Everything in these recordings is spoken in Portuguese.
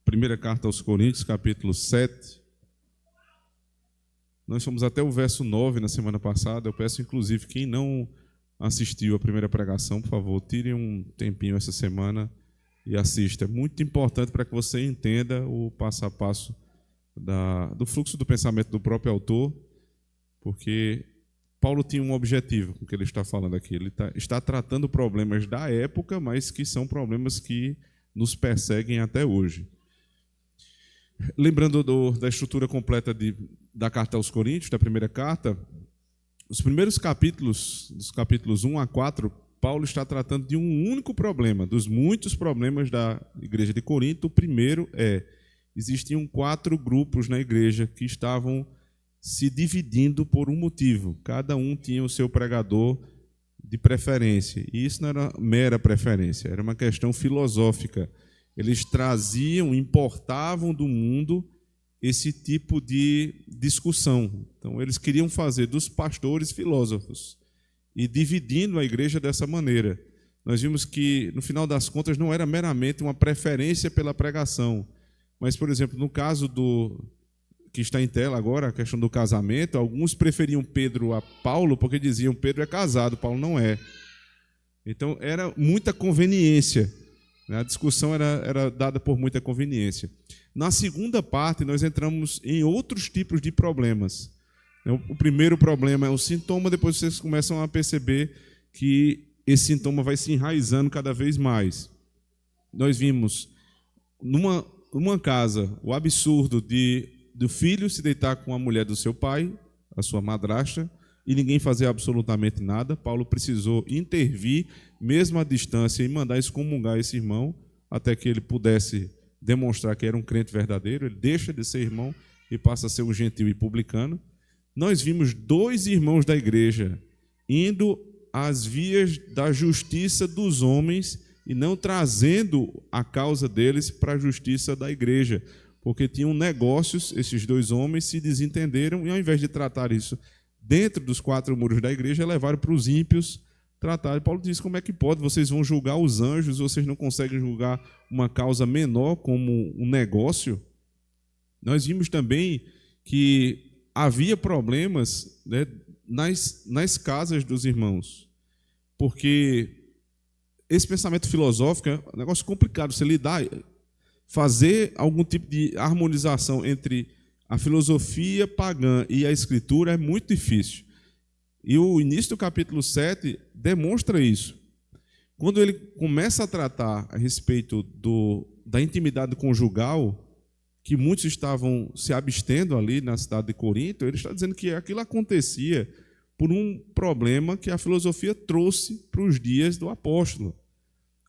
primeira carta aos Coríntios, capítulo 7. Nós fomos até o verso 9 na semana passada. Eu peço, inclusive, quem não assistiu a primeira pregação, por favor, tire um tempinho essa semana e assista. É muito importante para que você entenda o passo a passo do fluxo do pensamento do próprio autor, porque Paulo tinha um objetivo com o que ele está falando aqui. Ele está tratando problemas da época, mas que são problemas que nos perseguem até hoje. Lembrando da estrutura completa da carta aos Coríntios, da primeira carta, os primeiros capítulos, dos capítulos 1 a 4, Paulo está tratando de um único problema, dos muitos problemas da igreja de Corinto. O primeiro existiam 4 grupos na igreja que estavam se dividindo por um motivo. Cada um tinha o seu pregador de preferência. E isso não era mera preferência, era uma questão filosófica. Eles importavam do mundo esse tipo de discussão. Então, eles queriam fazer dos pastores filósofos e dividindo a igreja dessa maneira. Nós vimos que, no final das contas, não era meramente uma preferência pela pregação, mas, por exemplo, no caso que está em tela agora, a questão do casamento, alguns preferiam Pedro a Paulo porque diziam Pedro é casado, Paulo não é. Então, era muita conveniência. A discussão era dada por muita conveniência. Na segunda parte, nós entramos em outros tipos de problemas. O primeiro problema é o sintoma, depois vocês começam a perceber que esse sintoma vai se enraizando cada vez mais. Nós vimos, numa casa, o absurdo do filho se deitar com a mulher do seu pai, a sua madrasta, e ninguém fazer absolutamente nada. Paulo precisou intervir, mesmo à distância, e mandar excomungar esse irmão, até que ele pudesse demonstrar que era um crente verdadeiro. Ele deixa de ser irmão e passa a ser um gentil e publicano. Nós vimos 2 irmãos da igreja indo às vias da justiça dos homens e não trazendo a causa deles para a justiça da igreja, porque tinham negócios. Esses 2 homens se desentenderam e, ao invés de tratar isso dentro dos 4 muros da igreja, levaram para os ímpios tratar. Paulo diz: como é que pode? Vocês vão julgar os anjos, vocês não conseguem julgar uma causa menor como um negócio? Nós vimos também que havia problemas, né, nas casas dos irmãos, porque esse pensamento filosófico é um negócio complicado. Você fazer algum tipo de harmonização entre a filosofia pagã e a escritura é muito difícil. E o início do capítulo 7 demonstra isso. Quando ele começa a tratar a respeito da intimidade conjugal, que muitos estavam se abstendo ali na cidade de Corinto, ele está dizendo que aquilo acontecia por um problema que a filosofia trouxe para os dias do apóstolo.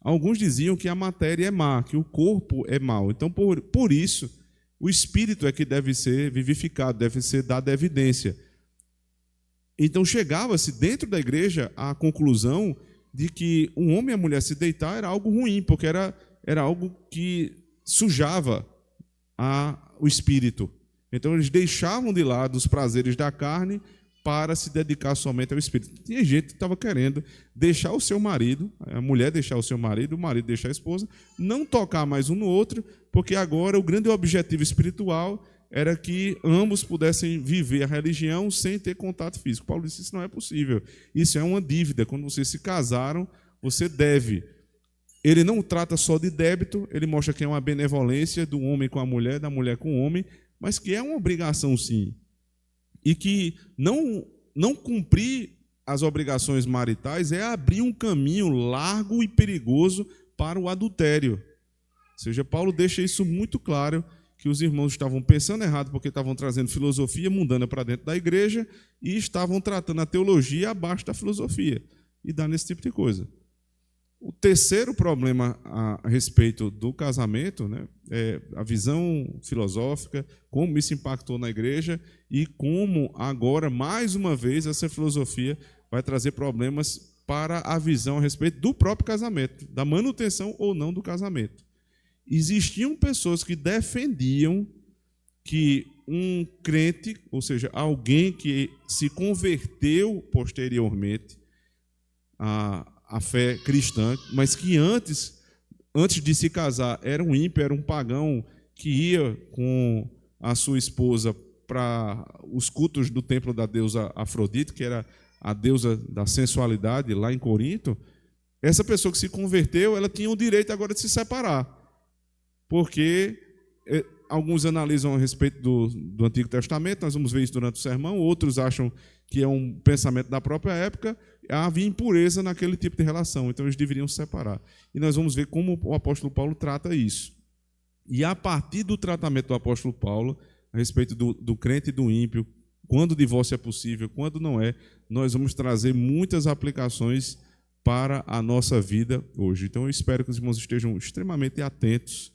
Alguns diziam que a matéria é má, que o corpo é mau. Então, por isso, o espírito é que deve ser vivificado, deve ser dada evidência. Então, chegava-se dentro da igreja à conclusão de que um homem e a mulher se deitar era algo ruim, porque era algo que sujava o espírito. Então, eles deixavam de lado os prazeres da carne para se dedicar somente ao espírito. Tinha gente que estava querendo deixar o seu marido, a mulher deixar o seu marido, o marido deixar a esposa, não tocar mais um no outro, porque agora o grande objetivo espiritual era que ambos pudessem viver a religião sem ter contato físico. Paulo disse: isso não é possível. Isso é uma dívida. Quando vocês se casaram, você deve. Ele não trata só de débito, ele mostra que é uma benevolência do homem com a mulher, da mulher com o homem, mas que é uma obrigação, sim. E que não cumprir as obrigações maritais é abrir um caminho largo e perigoso para o adultério. Ou seja, Paulo deixa isso muito claro, que os irmãos estavam pensando errado porque estavam trazendo filosofia mundana para dentro da igreja e estavam tratando a teologia abaixo da filosofia e dando esse tipo de coisa. O terceiro problema a respeito do casamento, né, é a visão filosófica, como isso impactou na igreja e como agora, mais uma vez, essa filosofia vai trazer problemas para a visão a respeito do próprio casamento, da manutenção ou não do casamento. Existiam pessoas que defendiam que um crente, ou seja, alguém que se converteu posteriormente à fé cristã, mas que antes de se casar era um ímpio, era um pagão que ia com a sua esposa para os cultos do templo da deusa Afrodite, que era a deusa da sensualidade lá em Corinto, essa pessoa que se converteu, ela tinha o direito agora de se separar, porque alguns analisam a respeito do Antigo Testamento, nós vamos ver isso durante o sermão, outros acham que é um pensamento da própria época, havia impureza naquele tipo de relação, então eles deveriam se separar. E nós vamos ver como o apóstolo Paulo trata isso. E a partir do tratamento do apóstolo Paulo, a respeito do crente e do ímpio, quando o divórcio é possível, quando não é, nós vamos trazer muitas aplicações para a nossa vida hoje. Então eu espero que os irmãos estejam extremamente atentos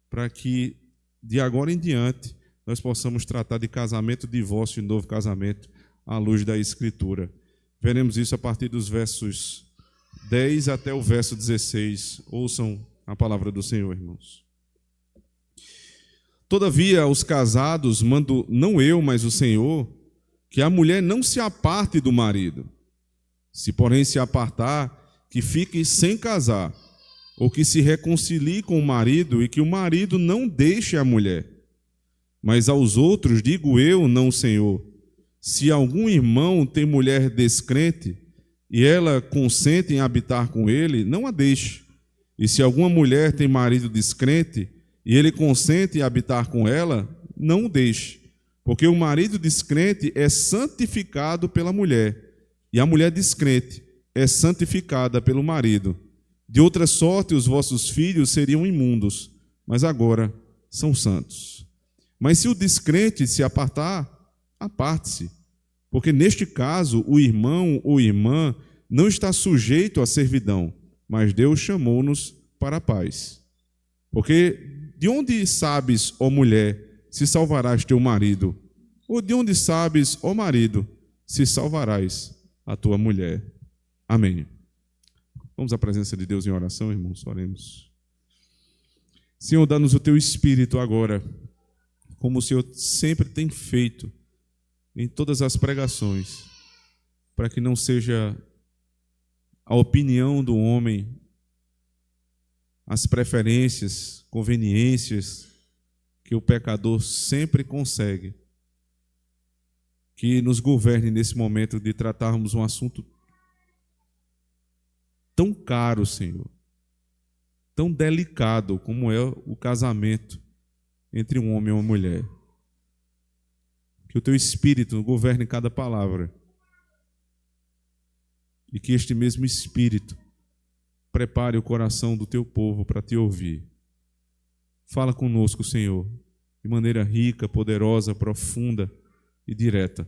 para que, de agora em diante, nós possamos tratar de casamento, divórcio e novo casamento à luz da Escritura. Veremos isso a partir dos versos 10 até o verso 16. Ouçam a palavra do Senhor, irmãos. Todavia, aos casados, mando não eu, mas o Senhor, que a mulher não se aparte do marido. Se, porém, se apartar, que fique sem casar, ou que se reconcilie com o marido, e que o marido não deixe a mulher. Mas aos outros digo eu, não o Senhor, se algum irmão tem mulher descrente, e ela consente em habitar com ele, não a deixe. E se alguma mulher tem marido descrente, e ele consente em habitar com ela, não o deixe. Porque o marido descrente é santificado pela mulher, e a mulher descrente é santificada pelo marido. De outra sorte, os vossos filhos seriam imundos, mas agora são santos. Mas se o descrente se apartar, aparte-se, porque neste caso o irmão ou irmã não está sujeito à servidão, mas Deus chamou-nos para a paz. Porque de onde sabes, ó mulher, se salvarás teu marido? Ou de onde sabes, ó marido, se salvarás a tua mulher? Amém. Vamos à presença de Deus em oração, irmãos, oremos. Senhor, dá-nos o teu Espírito agora, como o Senhor sempre tem feito em todas as pregações, para que não seja a opinião do homem, as preferências, conveniências que o pecador sempre consegue, que nos governe nesse momento de tratarmos um assunto tão caro, Senhor, tão delicado como é o casamento entre um homem e uma mulher. Que o teu Espírito governe cada palavra e que este mesmo Espírito prepare o coração do teu povo para te ouvir. Fala conosco, Senhor, de maneira rica, poderosa, profunda e direta,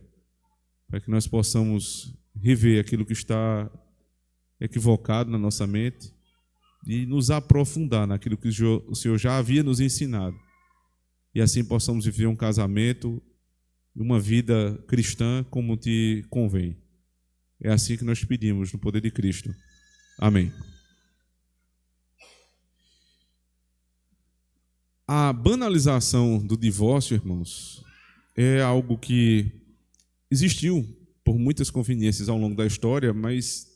para que nós possamos rever aquilo que está equivocado na nossa mente e nos aprofundar naquilo que o Senhor já havia nos ensinado. E assim possamos viver um casamento, uma vida cristã como te convém. É assim que nós pedimos, no poder de Cristo. Amém. A banalização do divórcio, irmãos, é algo que existiu por muitas conveniências ao longo da história, mas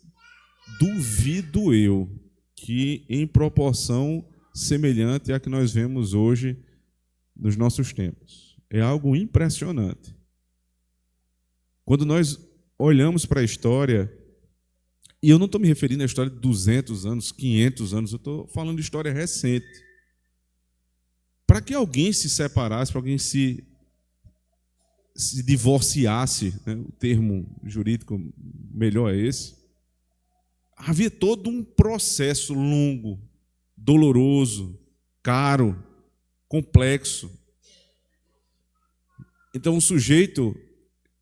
duvido eu que em proporção semelhante à que nós vemos hoje nos nossos tempos. É algo impressionante. Quando nós olhamos para a história, e eu não estou me referindo à história de 200 anos, 500 anos, eu estou falando de história recente. Para que alguém se separasse, para alguém se divorciasse, né, o termo jurídico melhor é esse, havia todo um processo longo, doloroso, caro, complexo. Então o sujeito,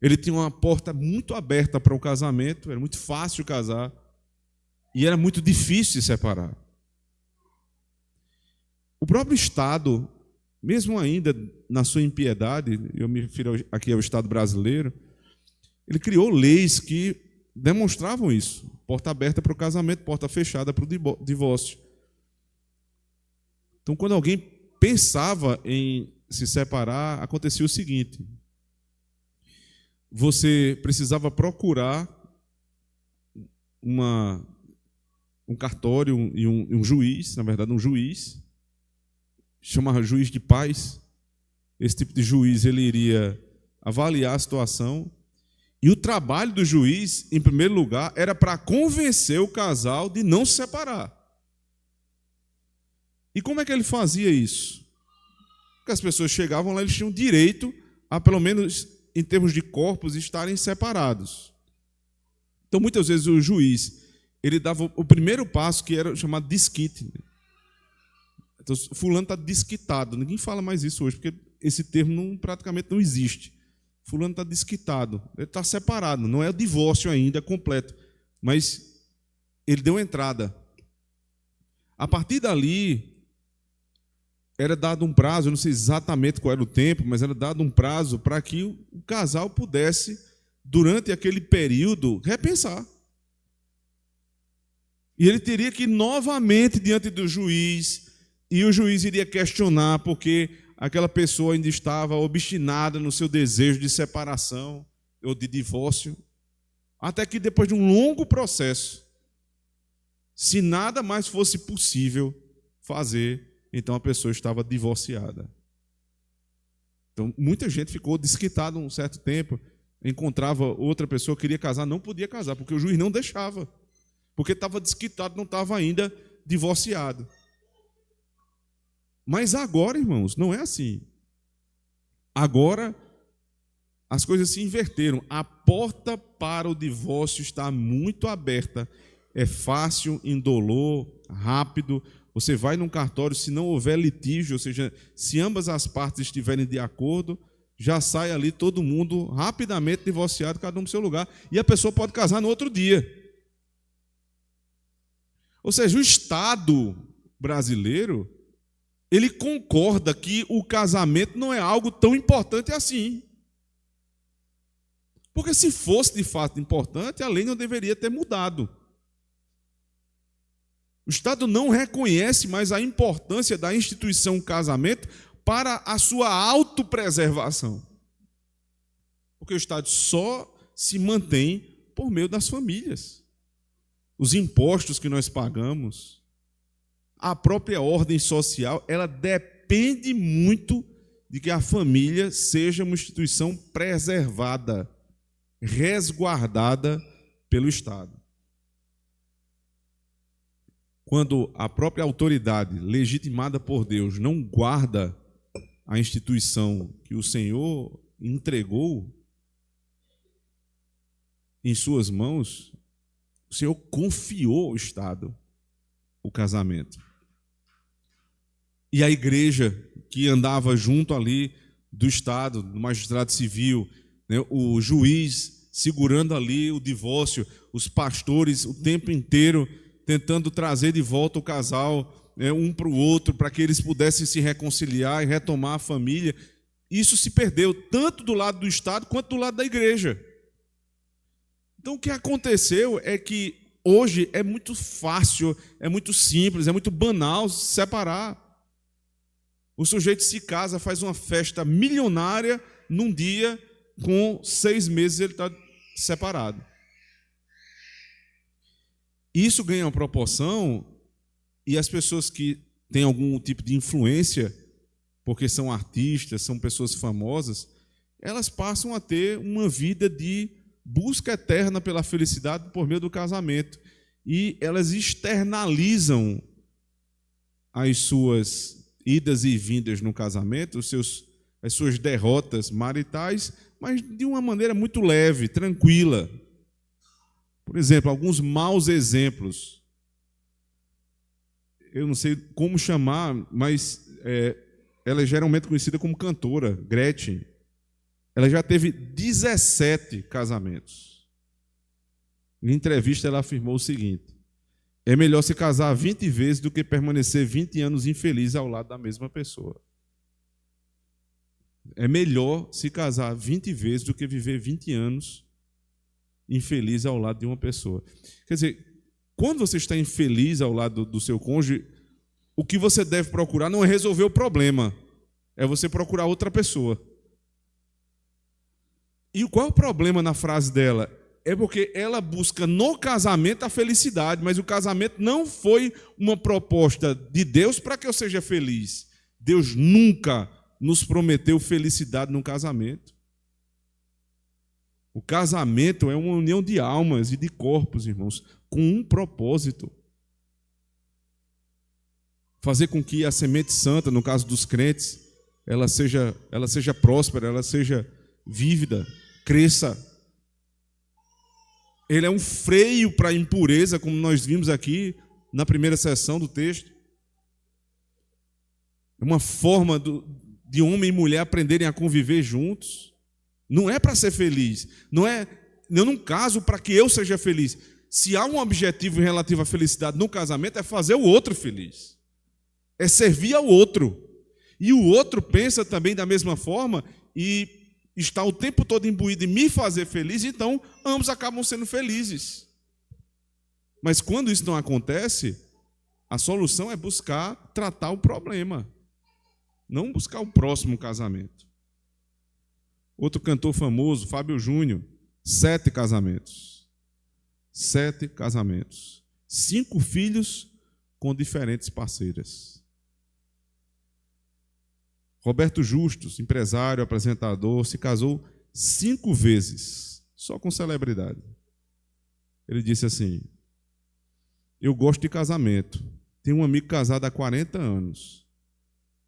ele tinha uma porta muito aberta para o casamento, era muito fácil casar e era muito difícil se separar. O próprio Estado, mesmo ainda na sua impiedade, eu me refiro aqui ao Estado brasileiro, ele criou leis que demonstravam isso. Porta aberta para o casamento, porta fechada para o divórcio. Então, quando alguém pensava em se separar, acontecia o seguinte: você precisava procurar um cartório e um juiz, na verdade um juiz, chamava juiz de paz. Esse tipo de juiz, ele iria avaliar a situação. E o trabalho do juiz, em primeiro lugar, era para convencer o casal de não se separar. E como é que ele fazia isso? Porque as pessoas chegavam lá, eles tinham direito a, pelo menos em termos de corpos, estarem separados. Então, muitas vezes, o juiz, ele dava o primeiro passo, que era chamado desquite. Então, fulano está desquitado. Ninguém fala mais isso hoje, porque esse termo praticamente não existe. Fulano está desquitado. Ele está separado. Não é o divórcio ainda completo, mas ele deu entrada. A partir dali, era dado um prazo, eu não sei exatamente qual era o tempo, mas era dado um prazo para que o casal pudesse, durante aquele período, repensar. E ele teria que ir novamente diante do juiz, e o juiz iria questionar porque aquela pessoa ainda estava obstinada no seu desejo de separação ou de divórcio, até que depois de um longo processo, se nada mais fosse possível fazer, então a pessoa estava divorciada. Então muita gente ficou desquitada um certo tempo, encontrava outra pessoa, queria casar, não podia casar, porque o juiz não deixava, porque estava desquitado, não estava ainda divorciado. Mas agora, irmãos, não é assim. Agora as coisas se inverteram. A porta para o divórcio está muito aberta. É fácil, indolor, rápido. Você vai num cartório, se não houver litígio, ou seja, se ambas as partes estiverem de acordo, já sai ali todo mundo rapidamente divorciado, cada um no seu lugar, e a pessoa pode casar no outro dia. Ou seja, o Estado brasileiro, ele concorda que o casamento não é algo tão importante assim. Porque se fosse de fato importante, a lei não deveria ter mudado. O Estado não reconhece mais a importância da instituição casamento para a sua autopreservação. Porque o Estado só se mantém por meio das famílias. Os impostos que nós pagamos, a própria ordem social, ela depende muito de que a família seja uma instituição preservada, resguardada pelo Estado. Quando a própria autoridade, legitimada por Deus, não guarda a instituição que o Senhor entregou em suas mãos, o Senhor confiou ao Estado o casamento. E a igreja que andava junto ali do Estado, do magistrado civil, né, o juiz segurando ali o divórcio, os pastores o tempo inteiro tentando trazer de volta o casal, né, um para o outro, para que eles pudessem se reconciliar e retomar a família. Isso se perdeu, tanto do lado do Estado quanto do lado da igreja. Então, o que aconteceu é que hoje é muito fácil, é muito simples, é muito banal se separar. O sujeito se casa, faz uma festa milionária num dia, com 6 meses ele está separado. Isso ganha uma proporção, e as pessoas que têm algum tipo de influência, porque são artistas, são pessoas famosas, elas passam a ter uma vida de busca eterna pela felicidade por meio do casamento. E elas externalizam as suas idas e vindas no casamento, as suas derrotas maritais, mas de uma maneira muito leve, tranquila. Por exemplo, alguns maus exemplos. Eu não sei como chamar, mas ela é geralmente conhecida como cantora, Gretchen. Ela já teve 17 casamentos. Em entrevista, ela afirmou o seguinte: é melhor se casar 20 vezes do que permanecer 20 anos infeliz ao lado da mesma pessoa. É melhor se casar 20 vezes do que viver 20 anos infeliz ao lado de uma pessoa. Quer dizer, quando você está infeliz ao lado do seu cônjuge, o que você deve procurar não é resolver o problema, é você procurar outra pessoa. E qual é o problema na frase dela? É porque ela busca no casamento a felicidade, mas o casamento não foi uma proposta de Deus para que eu seja feliz. Deus nunca nos prometeu felicidade no casamento. O casamento é uma união de almas e de corpos, irmãos, com um propósito. Fazer com que a semente santa, no caso dos crentes, ela seja próspera, ela seja vívida, cresça. Ele é um freio para a impureza, como nós vimos aqui na primeira sessão do texto. É uma forma de homem e mulher aprenderem a conviver juntos. Não é para ser feliz. Eu não caso para que eu seja feliz. Se há um objetivo relativo à felicidade no casamento, é fazer o outro feliz. É servir ao outro. E o outro pensa também da mesma forma e está o tempo todo imbuído em me fazer feliz, então ambos acabam sendo felizes. Mas quando isso não acontece, a solução é buscar tratar o problema, não buscar o próximo casamento. Outro cantor famoso, Fábio Júnior, 7 casamentos. 7 casamentos. 5 filhos com diferentes parceiras. Roberto Justus, empresário, apresentador, se casou 5 vezes, só com celebridade. Ele disse assim: eu gosto de casamento. Tenho um amigo casado há 40 anos.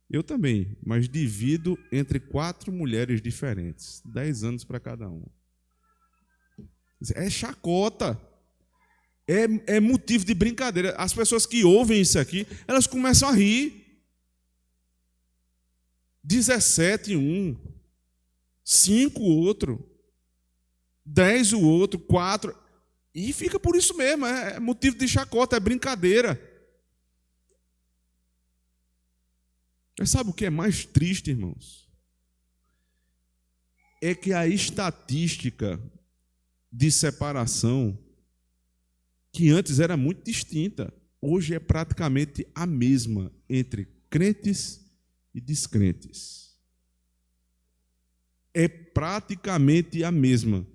Eu também, mas divido entre 4 mulheres diferentes. 10 anos para cada uma. É chacota. É motivo de brincadeira. As pessoas que ouvem isso aqui, elas começam a rir. 17 um, 5 o outro, 10 o outro, 4, e fica por isso mesmo, é motivo de chacota, é brincadeira. Mas sabe o que é mais triste, irmãos? É que a estatística de separação, que antes era muito distinta, hoje é praticamente a mesma entre crentes e descrentes. É praticamente a mesma.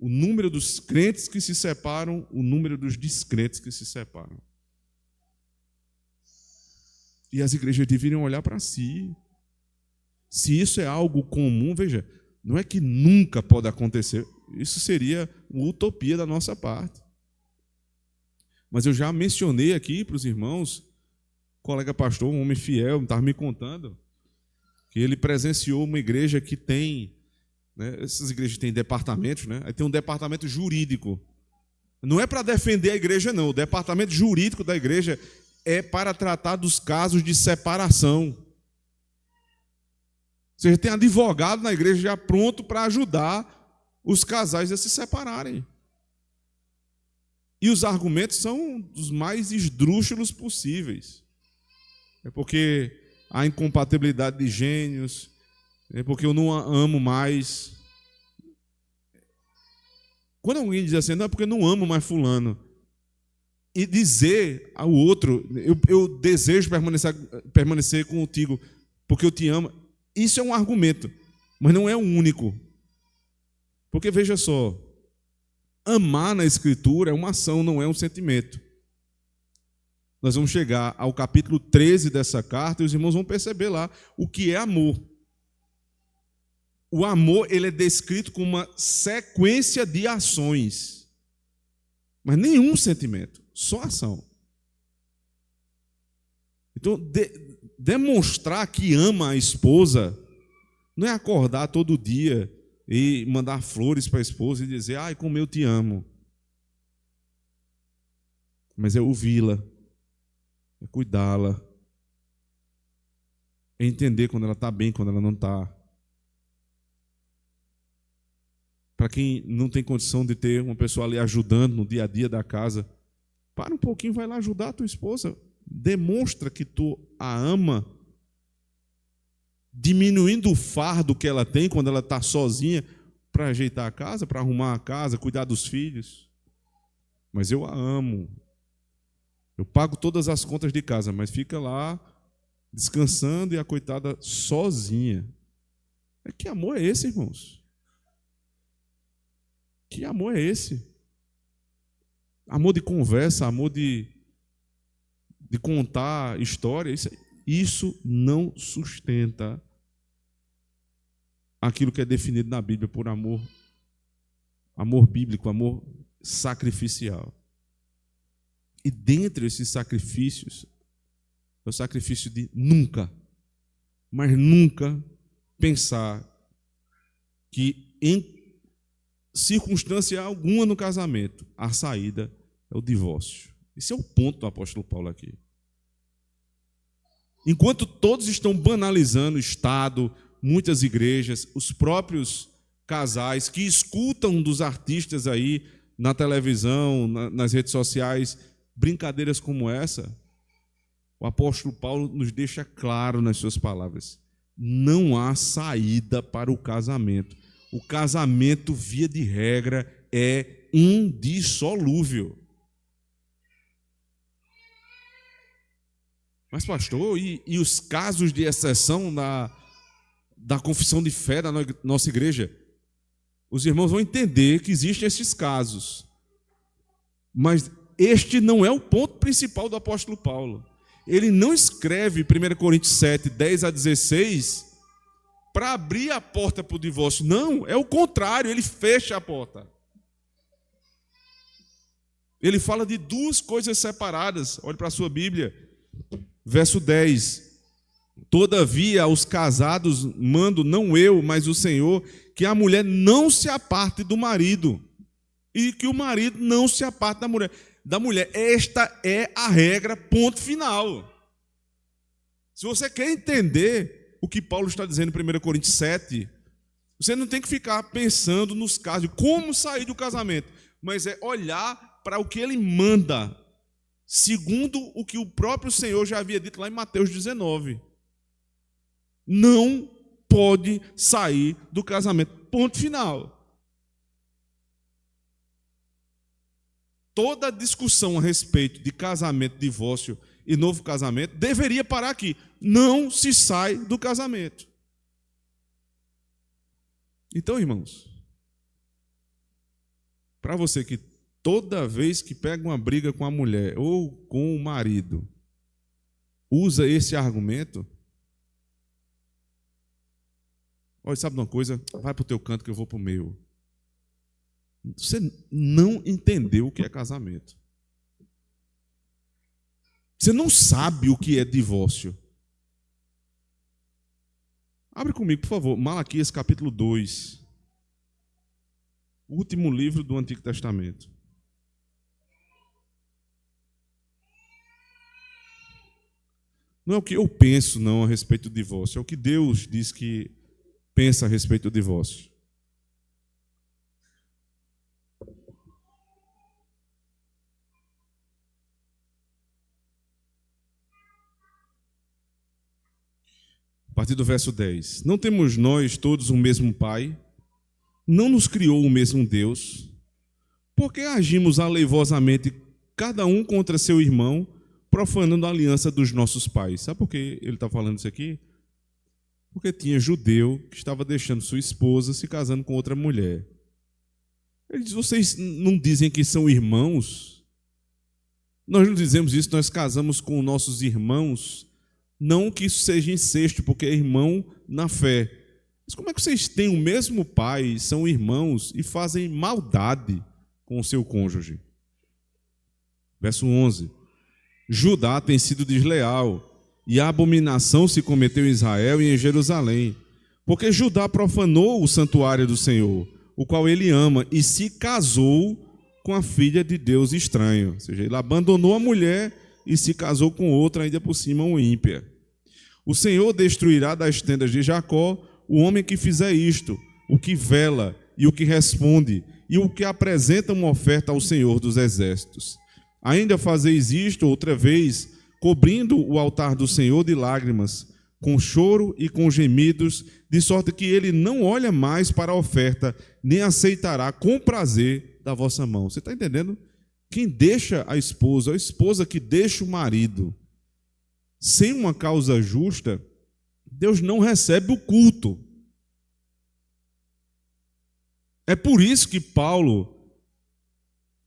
O número dos crentes que se separam, o número dos descrentes que se separam. E as igrejas deveriam olhar para si. Se isso é algo comum, veja, não é que nunca pode acontecer. Isso seria uma utopia da nossa parte. Mas eu já mencionei aqui para os irmãos, colega pastor, um homem fiel, estava me contando que ele presenciou uma igreja que tem, né, essas igrejas têm departamentos, né? Aí tem um departamento jurídico. Não é para defender a igreja, não. O departamento jurídico da igreja é para tratar dos casos de separação. Ou seja, tem advogado na igreja já pronto para ajudar os casais a se separarem. E os argumentos são os mais esdrúxulos possíveis. É porque há incompatibilidade de gênios, é porque eu não amo mais. Quando alguém diz assim, não, é porque eu não amo mais fulano, e dizer ao outro, eu desejo permanecer contigo porque eu te amo, isso é um argumento, mas não é o único. Porque veja só, amar na Escritura é uma ação, não é um sentimento. Nós vamos chegar ao capítulo 13 dessa carta e os irmãos vão perceber lá o que é amor. O amor, ele é descrito como uma sequência de ações, mas nenhum sentimento, só ação. Então, demonstrar que ama a esposa não é acordar todo dia e mandar flores para a esposa e dizer, ai, como eu te amo. Mas é ouvi-la, é cuidá-la, é entender quando ela está bem, quando ela não está. Para quem não tem condição de ter uma pessoa ali ajudando no dia a dia da casa, para um pouquinho, vai lá ajudar a tua esposa. Demonstra que tu a ama, diminuindo o fardo que ela tem quando ela está sozinha para ajeitar a casa, para arrumar a casa, cuidar dos filhos. Mas eu a amo. Eu pago todas as contas de casa, mas fica lá descansando e a coitada sozinha. Que amor é esse, irmãos? Que amor é esse? Amor de conversa, amor de contar história. isso não sustenta aquilo que é definido na Bíblia por amor bíblico, amor sacrificial. E dentre esses sacrifícios, é o sacrifício de nunca, mas nunca pensar que em circunstância alguma no casamento, a saída é o divórcio. Esse é o ponto do apóstolo Paulo aqui. Enquanto todos estão banalizando o Estado, muitas igrejas, os próprios casais que escutam dos artistas aí na televisão, nas redes sociais, brincadeiras como essa, o apóstolo Paulo nos deixa claro nas suas palavras: não há saída para o casamento. O casamento, via de regra, é indissolúvel. Mas, pastor, e os casos de exceção da confissão de fé da nossa igreja? Os irmãos vão entender que existem esses casos. Mas este não é o ponto principal do apóstolo Paulo. Ele não escreve 1 Coríntios 7, 10 a 16 para abrir a porta para o divórcio. Não, é o contrário, ele fecha a porta. Ele fala de duas coisas separadas. Olhe para a sua Bíblia. Verso 10. Todavia, aos casados mando, não eu, mas o Senhor, que a mulher não se aparte do marido, e que o marido não se aparte da mulher. Esta é a regra, ponto final. Se você quer entender o que Paulo está dizendo em 1 Coríntios 7, você não tem que ficar pensando nos casos de como sair do casamento, mas é olhar para o que ele manda, segundo o que o próprio Senhor já havia dito lá em Mateus 19. Não pode sair do casamento. Ponto final. Toda discussão a respeito de casamento, divórcio e novo casamento deveria parar aqui. Não se sai do casamento. Então, irmãos, para você que toda vez que pega uma briga com a mulher ou com o marido, usa esse argumento, olha, sabe de uma coisa? Vai para o teu canto que eu vou para o meu. Você não entendeu o que é casamento. Você não sabe o que é divórcio. Abre comigo, por favor, Malaquias capítulo 2. O último livro do Antigo Testamento. Não é o que eu penso, não, a respeito do divórcio. É o que Deus diz que pensa a respeito do divórcio. A partir do verso 10. Não temos nós todos o mesmo Pai? Não nos criou o mesmo Deus? Por que agimos aleivosamente, cada um contra seu irmão, profanando a aliança dos nossos pais? Sabe por que ele está falando isso aqui? Porque tinha judeu que estava deixando sua esposa se casando com outra mulher. Ele diz: vocês não dizem que são irmãos? Nós não dizemos isso, nós casamos com nossos irmãos. Não que isso seja incesto, porque é irmão na fé. Mas como é que vocês têm o mesmo pai, são irmãos e fazem maldade com o seu cônjuge? Verso 11. Judá tem sido desleal, e a abominação se cometeu em Israel e em Jerusalém, porque Judá profanou o santuário do Senhor, o qual ele ama, e se casou com a filha de Deus estranho. Ou seja, ele abandonou a mulher e se casou com outra, ainda por cima, uma ímpia. O Senhor destruirá das tendas de Jacó o homem que fizer isto, o que vela e o que responde, e o que apresenta uma oferta ao Senhor dos exércitos. Ainda fazeis isto outra vez, cobrindo o altar do Senhor de lágrimas, com choro e com gemidos, de sorte que ele não olha mais para a oferta, nem aceitará com prazer da vossa mão. Você está entendendo? Quem deixa a esposa que deixa o marido, sem uma causa justa, Deus não recebe o culto. É por isso que Paulo,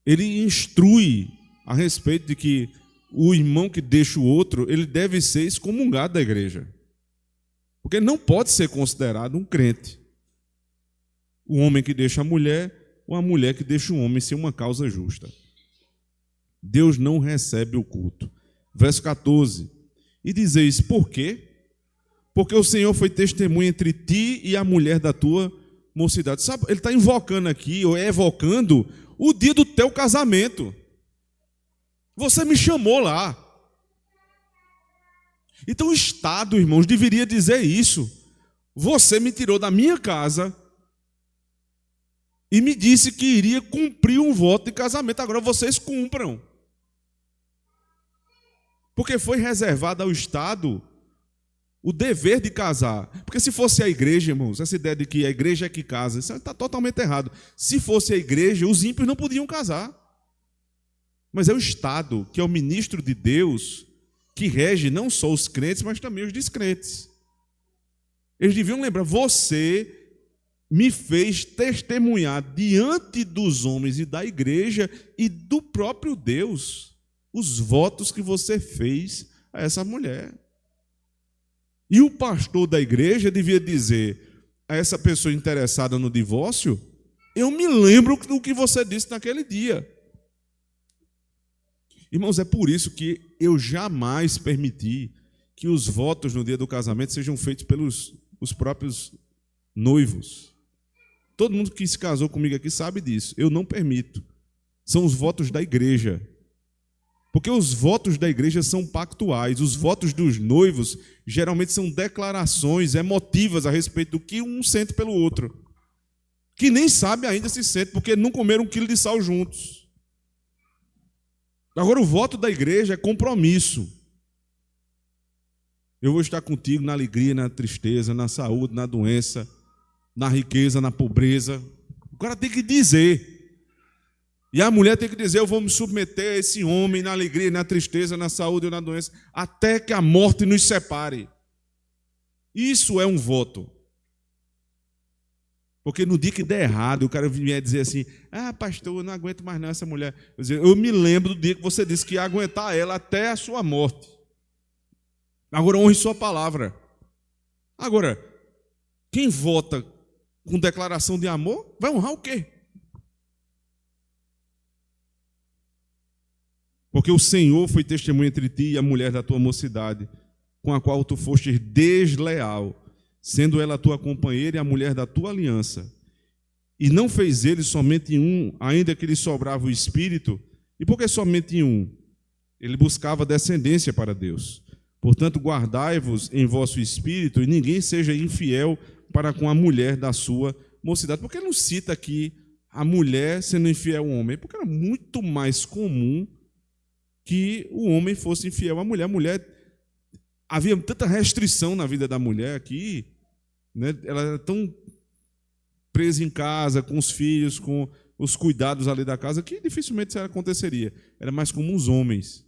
ele instrui a respeito de que o irmão que deixa o outro, ele deve ser excomungado da igreja. Porque não pode ser considerado um crente. O homem que deixa a mulher, ou a mulher que deixa o homem sem uma causa justa. Deus não recebe o culto. Verso 14. E dizeis, por quê? Porque o Senhor foi testemunha entre ti e a mulher da tua mocidade. Sabe, ele está invocando aqui, ou evocando, o dia do teu casamento. Você me chamou lá. Então o Estado, irmãos, deveria dizer isso. Você me tirou da minha casa e me disse que iria cumprir um voto de casamento. Agora vocês cumpram. Porque foi reservado ao Estado o dever de casar. Porque se fosse a igreja, irmãos, essa ideia de que a igreja é que casa, isso está totalmente errado. Se fosse a igreja, os ímpios não podiam casar. Mas é o Estado, que é o ministro de Deus, que rege não só os crentes, mas também os descrentes. Eles deviam lembrar, você me fez testemunhar diante dos homens e da igreja e do próprio Deus os votos que você fez a essa mulher. E o pastor da igreja devia dizer a essa pessoa interessada no divórcio, eu me lembro do que você disse naquele dia. Irmãos, é por isso que eu jamais permiti que os votos no dia do casamento sejam feitos pelos os próprios noivos. Todo mundo que se casou comigo aqui sabe disso. Eu não permito. São os votos da igreja. Porque os votos da igreja são pactuais. Os votos dos noivos geralmente são declarações emotivas a respeito do que um sente pelo outro. Que nem sabe ainda se sente, porque não comeram 1 quilo de sal juntos. Agora, o voto da igreja é compromisso. Eu vou estar contigo na alegria, na tristeza, na saúde, na doença, na riqueza, na pobreza. O cara tem que dizer. E a mulher tem que dizer, eu vou me submeter a esse homem na alegria, na tristeza, na saúde ou na doença, até que a morte nos separe. Isso é um voto. Porque no dia que der errado, o cara vier dizer assim, pastor, eu não aguento mais não essa mulher. Eu me lembro do dia que você disse que ia aguentar ela até a sua morte. Agora honre sua palavra. Agora, quem vota com declaração de amor, vai honrar o quê? Porque o Senhor foi testemunha entre ti e a mulher da tua mocidade, com a qual tu fostes desleal, sendo ela a tua companheira e a mulher da tua aliança. E não fez ele somente um, ainda que lhe sobrava o espírito. E por que somente um? Ele buscava descendência para Deus. Portanto, guardai-vos em vosso espírito, e ninguém seja infiel para com a mulher da sua mocidade. Por que não cita aqui a mulher sendo infiel ao homem? Porque era muito mais comum que o homem fosse infiel à mulher. A mulher, havia tanta restrição na vida da mulher aqui, né? Ela era tão presa em casa, com os filhos, com os cuidados ali da casa, que dificilmente isso aconteceria. Era mais comum os homens.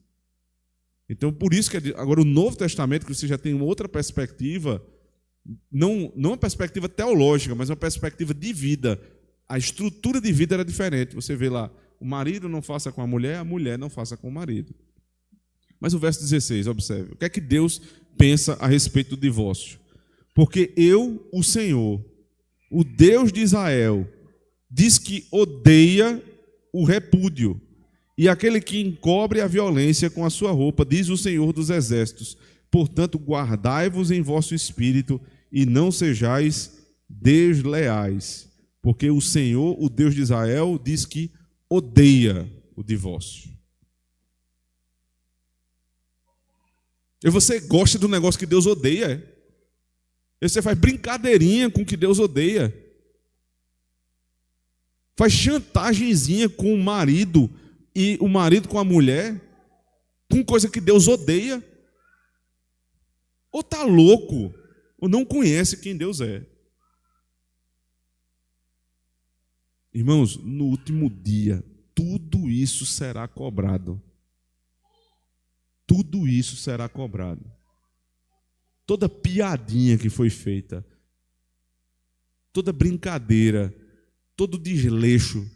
Então, por isso que agora o Novo Testamento, que você já tem uma outra perspectiva, não uma perspectiva teológica, mas uma perspectiva de vida. A estrutura de vida era diferente. Você vê lá, o marido não faça com a mulher não faça com o marido. Mas o verso 16, observe. O que é que Deus pensa a respeito do divórcio? Porque eu, o Senhor, o Deus de Israel, diz que odeia o repúdio, e aquele que encobre a violência com a sua roupa, diz o Senhor dos Exércitos. Portanto, guardai-vos em vosso espírito e não sejais desleais, porque o Senhor, o Deus de Israel, diz que odeia o divórcio. E você gosta do negócio que Deus odeia? E você faz brincadeirinha com o que Deus odeia? Faz chantagemzinha com o marido e o marido com a mulher, com coisa que Deus odeia? Ou está louco, ou não conhece quem Deus é? Irmãos, no último dia, tudo isso será cobrado. Tudo isso será cobrado. Toda piadinha que foi feita, toda brincadeira, todo desleixo,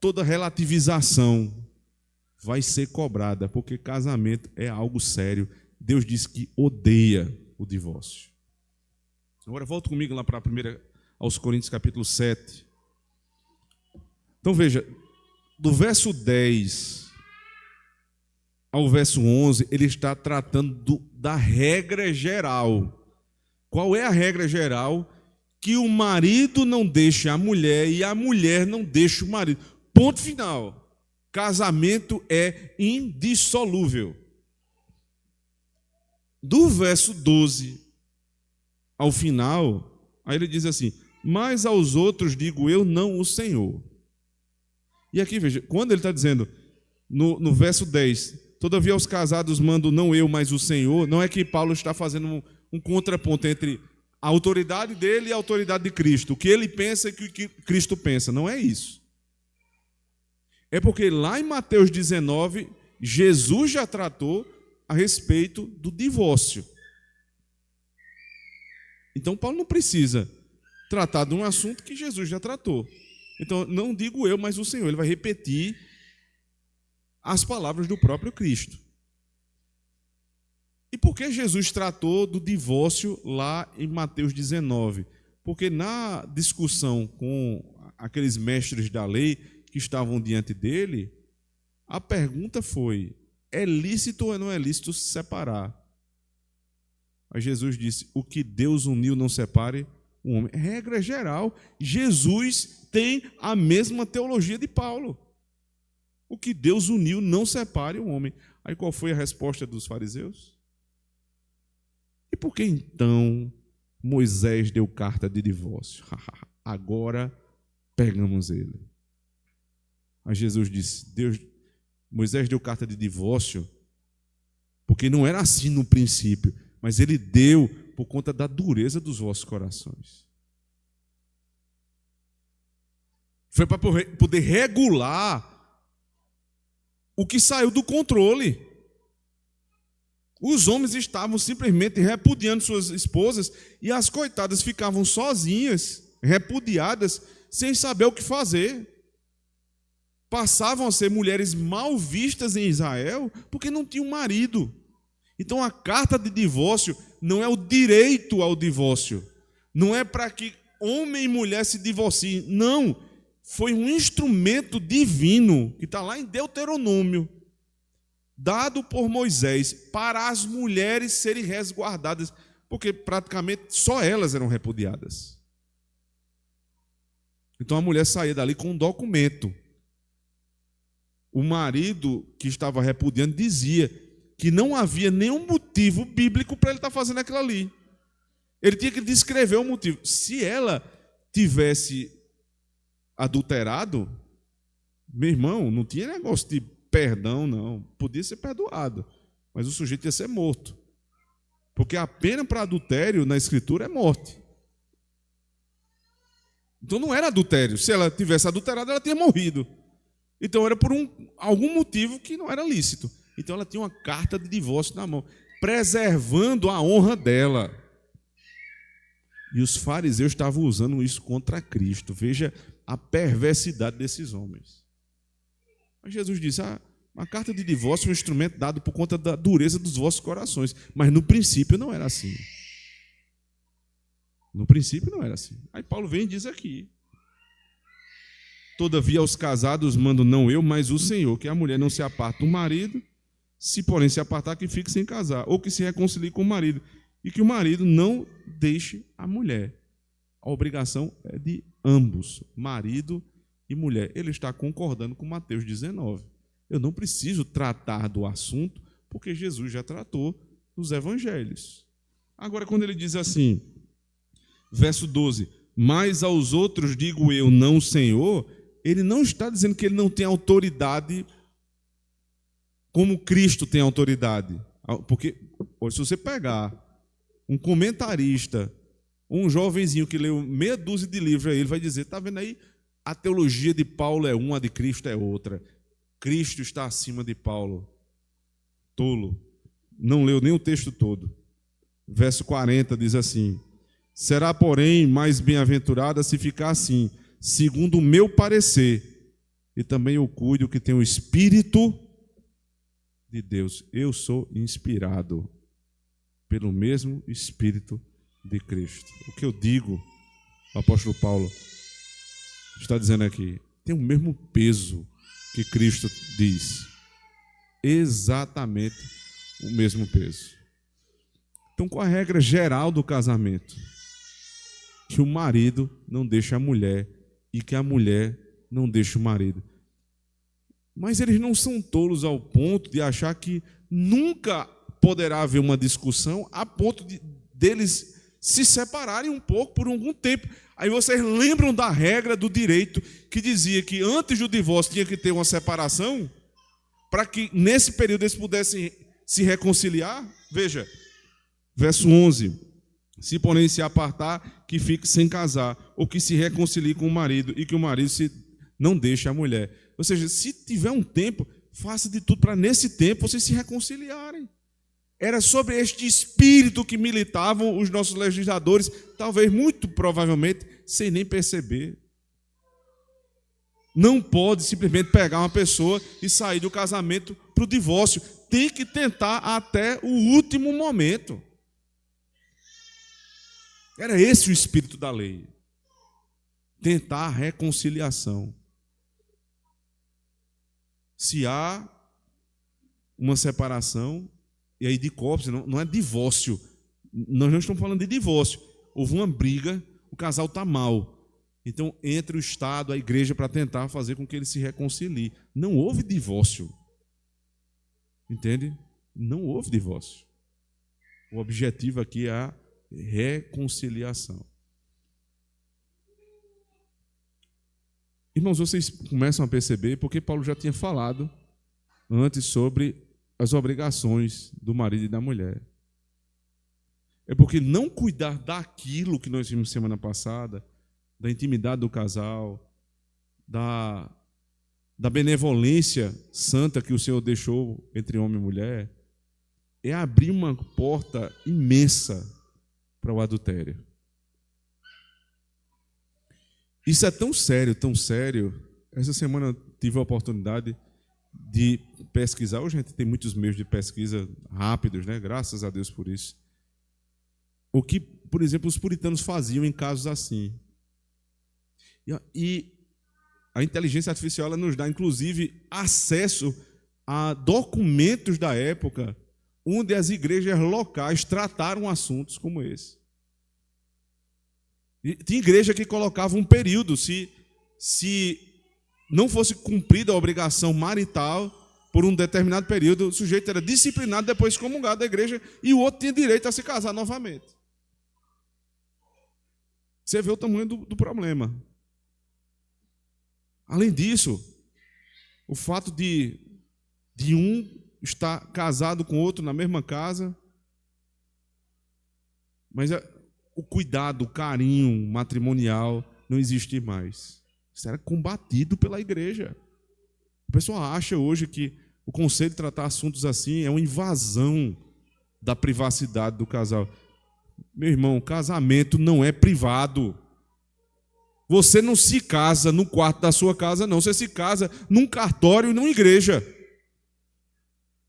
toda relativização vai ser cobrada, porque casamento é algo sério. Deus diz que odeia o divórcio. Agora volta comigo lá para a primeira, aos Coríntios capítulo 7. Então veja, do verso 10 ao verso 11, ele está tratando da regra geral. Qual é a regra geral? Que o marido não deixe a mulher e a mulher não deixe o marido. Ponto final. Casamento é indissolúvel. Do verso 12 ao final, aí ele diz assim: mas aos outros digo eu, não o Senhor. E aqui veja, quando ele está dizendo, no verso 10, todavia aos casados mando não eu, mas o Senhor, não é que Paulo está fazendo um contraponto entre a autoridade dele e a autoridade de Cristo. O que ele pensa e o que Cristo pensa. Não é isso. É porque lá em Mateus 19, Jesus já tratou a respeito do divórcio. Então Paulo não precisa tratar de um assunto que Jesus já tratou. Então, não digo eu, mas o Senhor. Ele vai repetir as palavras do próprio Cristo. E por que Jesus tratou do divórcio lá em Mateus 19? Porque na discussão com aqueles mestres da lei que estavam diante dele, a pergunta foi: é lícito ou não é lícito se separar? Aí Jesus disse: o que Deus uniu não separe o homem. Regra geral, Jesus tem a mesma teologia de Paulo. O que Deus uniu não separe o homem. Aí qual foi a resposta dos fariseus? E por que então Moisés deu carta de divórcio? Agora pegamos ele. Aí Jesus disse: Moisés deu carta de divórcio porque não era assim no princípio, mas ele deu por conta da dureza dos vossos corações. Foi para poder regular o que saiu do controle. Os homens estavam simplesmente repudiando suas esposas e as coitadas ficavam sozinhas, repudiadas, sem saber o que fazer. Passavam a ser mulheres mal vistas em Israel porque não tinham marido. Então a carta de divórcio não é o direito ao divórcio. Não é para que homem e mulher se divorciem. Não. Foi um instrumento divino, que está lá em Deuteronômio, dado por Moisés para as mulheres serem resguardadas, porque praticamente só elas eram repudiadas. Então a mulher saía dali com um documento. O marido que estava repudiando dizia que não havia nenhum motivo bíblico para ele estar fazendo aquilo ali. Ele tinha que descrever o motivo. Se ela tivesse adulterado, meu irmão, não tinha negócio de perdão, não. Podia ser perdoado, mas o sujeito ia ser morto. Porque a pena para adultério na Escritura é morte. Então não era adultério. Se ela tivesse adulterado, ela tinha morrido. Então era por algum motivo que não era lícito. Então ela tinha uma carta de divórcio na mão, preservando a honra dela. E os fariseus estavam usando isso contra Cristo. Veja a perversidade desses homens. Mas Jesus disse: a carta de divórcio é um instrumento dado por conta da dureza dos vossos corações. Mas no princípio não era assim. No princípio não era assim. Aí Paulo vem e diz aqui: todavia aos casados mando não eu, mas o Senhor, que a mulher não se aparte do marido, se porém se apartar, que fique sem casar, ou que se reconcilie com o marido, e que o marido não deixe a mulher. A obrigação é de ambos, marido e mulher. Ele está concordando com Mateus 19. Eu não preciso tratar do assunto, porque Jesus já tratou nos evangelhos. Agora, quando ele diz assim, verso 12, mas aos outros digo eu, não o Senhor, ele não está dizendo que ele não tem autoridade como Cristo tem autoridade. Porque, se você pegar um comentarista, um jovenzinho que leu meia dúzia de livros aí, ele vai dizer: está vendo aí? A teologia de Paulo é uma, a de Cristo é outra. Cristo está acima de Paulo. Tolo. Não leu nem o texto todo. Verso 40 diz assim: será, porém, mais bem-aventurada se ficar assim, segundo o meu parecer, e também eu cuido que tem o espírito de Deus. Eu sou inspirado pelo mesmo Espírito de Cristo. O que eu digo, o apóstolo Paulo está dizendo aqui, tem o mesmo peso que Cristo diz. Exatamente o mesmo peso. Então, qual a regra geral do casamento? Que o marido não deixa a mulher e que a mulher não deixa o marido. Mas eles não são tolos ao ponto de achar que nunca poderá haver uma discussão a ponto deles se separarem um pouco por algum tempo. Aí vocês lembram da regra do direito que dizia que antes do divórcio tinha que ter uma separação para que nesse período eles pudessem se reconciliar? Veja, verso 11. Se, porém, se apartar, que fique sem casar, ou que se reconcilie com o marido, e que o marido não deixe a mulher. Ou seja, se tiver um tempo, faça de tudo para nesse tempo vocês se reconciliarem. Era sobre este espírito que militavam os nossos legisladores, talvez muito provavelmente, sem nem perceber. Não pode simplesmente pegar uma pessoa e sair do casamento para o divórcio. Tem que tentar até o último momento. Era esse o espírito da lei. Tentar a reconciliação. Se há uma separação, e aí de cópia, não é divórcio. Nós não estamos falando de divórcio. Houve uma briga, o casal está mal. Então, entra o Estado, a igreja, para tentar fazer com que ele se reconcilie. Não houve divórcio. Entende? Não houve divórcio. O objetivo aqui é a reconciliação. Irmãos, vocês começam a perceber, porque Paulo já tinha falado antes sobre as obrigações do marido e da mulher. É porque não cuidar daquilo que nós vimos semana passada, da intimidade do casal, da benevolência santa que o Senhor deixou entre homem e mulher, é abrir uma porta imensa para o adultério. Isso é tão sério, tão sério. Essa semana eu tive a oportunidade de pesquisar. Hoje a gente tem muitos meios de pesquisa rápidos, né? Graças a Deus por isso. O que, por exemplo, os puritanos faziam em casos assim. E a inteligência artificial ela nos dá, inclusive, acesso a documentos da época onde as igrejas locais trataram assuntos como esse. E tinha igreja que colocava um período, se não fosse cumprida a obrigação marital por um determinado período, o sujeito era disciplinado, depois excomungado da igreja, e o outro tinha direito a se casar novamente. Você vê o tamanho do problema. Além disso, o fato de um estar casado com outro na mesma casa, mas o cuidado, o carinho matrimonial não existe mais. Isso era combatido pela igreja. O pessoal acha hoje que o conselho de tratar assuntos assim é uma invasão da privacidade do casal. Meu irmão, casamento não é privado. Você não se casa no quarto da sua casa, não. Você se casa num cartório e numa igreja.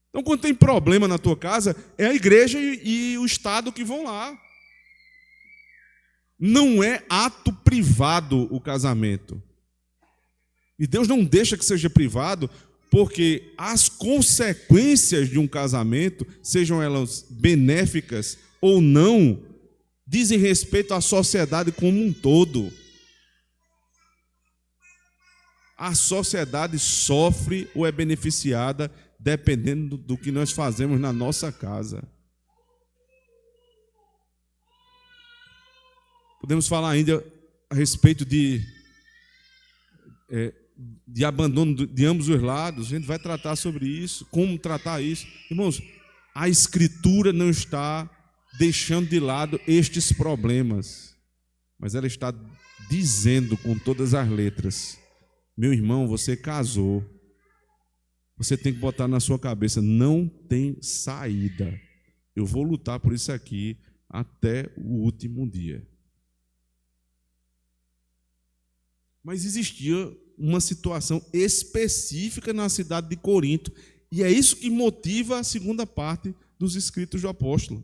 Então, quando tem problema na tua casa, é a igreja e o Estado que vão lá. Não é ato privado o casamento. E Deus não deixa que seja privado, porque as consequências de um casamento, sejam elas benéficas ou não, dizem respeito à sociedade como um todo. A sociedade sofre ou é beneficiada dependendo do que nós fazemos na nossa casa. Podemos falar ainda a respeito de abandono de ambos os lados. A gente vai tratar sobre isso, como tratar isso. Irmãos, a Escritura não está deixando de lado estes problemas, mas ela está dizendo com todas as letras: meu irmão, você casou, você tem que botar na sua cabeça, não tem saída. Eu vou lutar por isso aqui até o último dia. Mas existia uma situação específica na cidade de Corinto. E é isso que motiva a segunda parte dos escritos do apóstolo.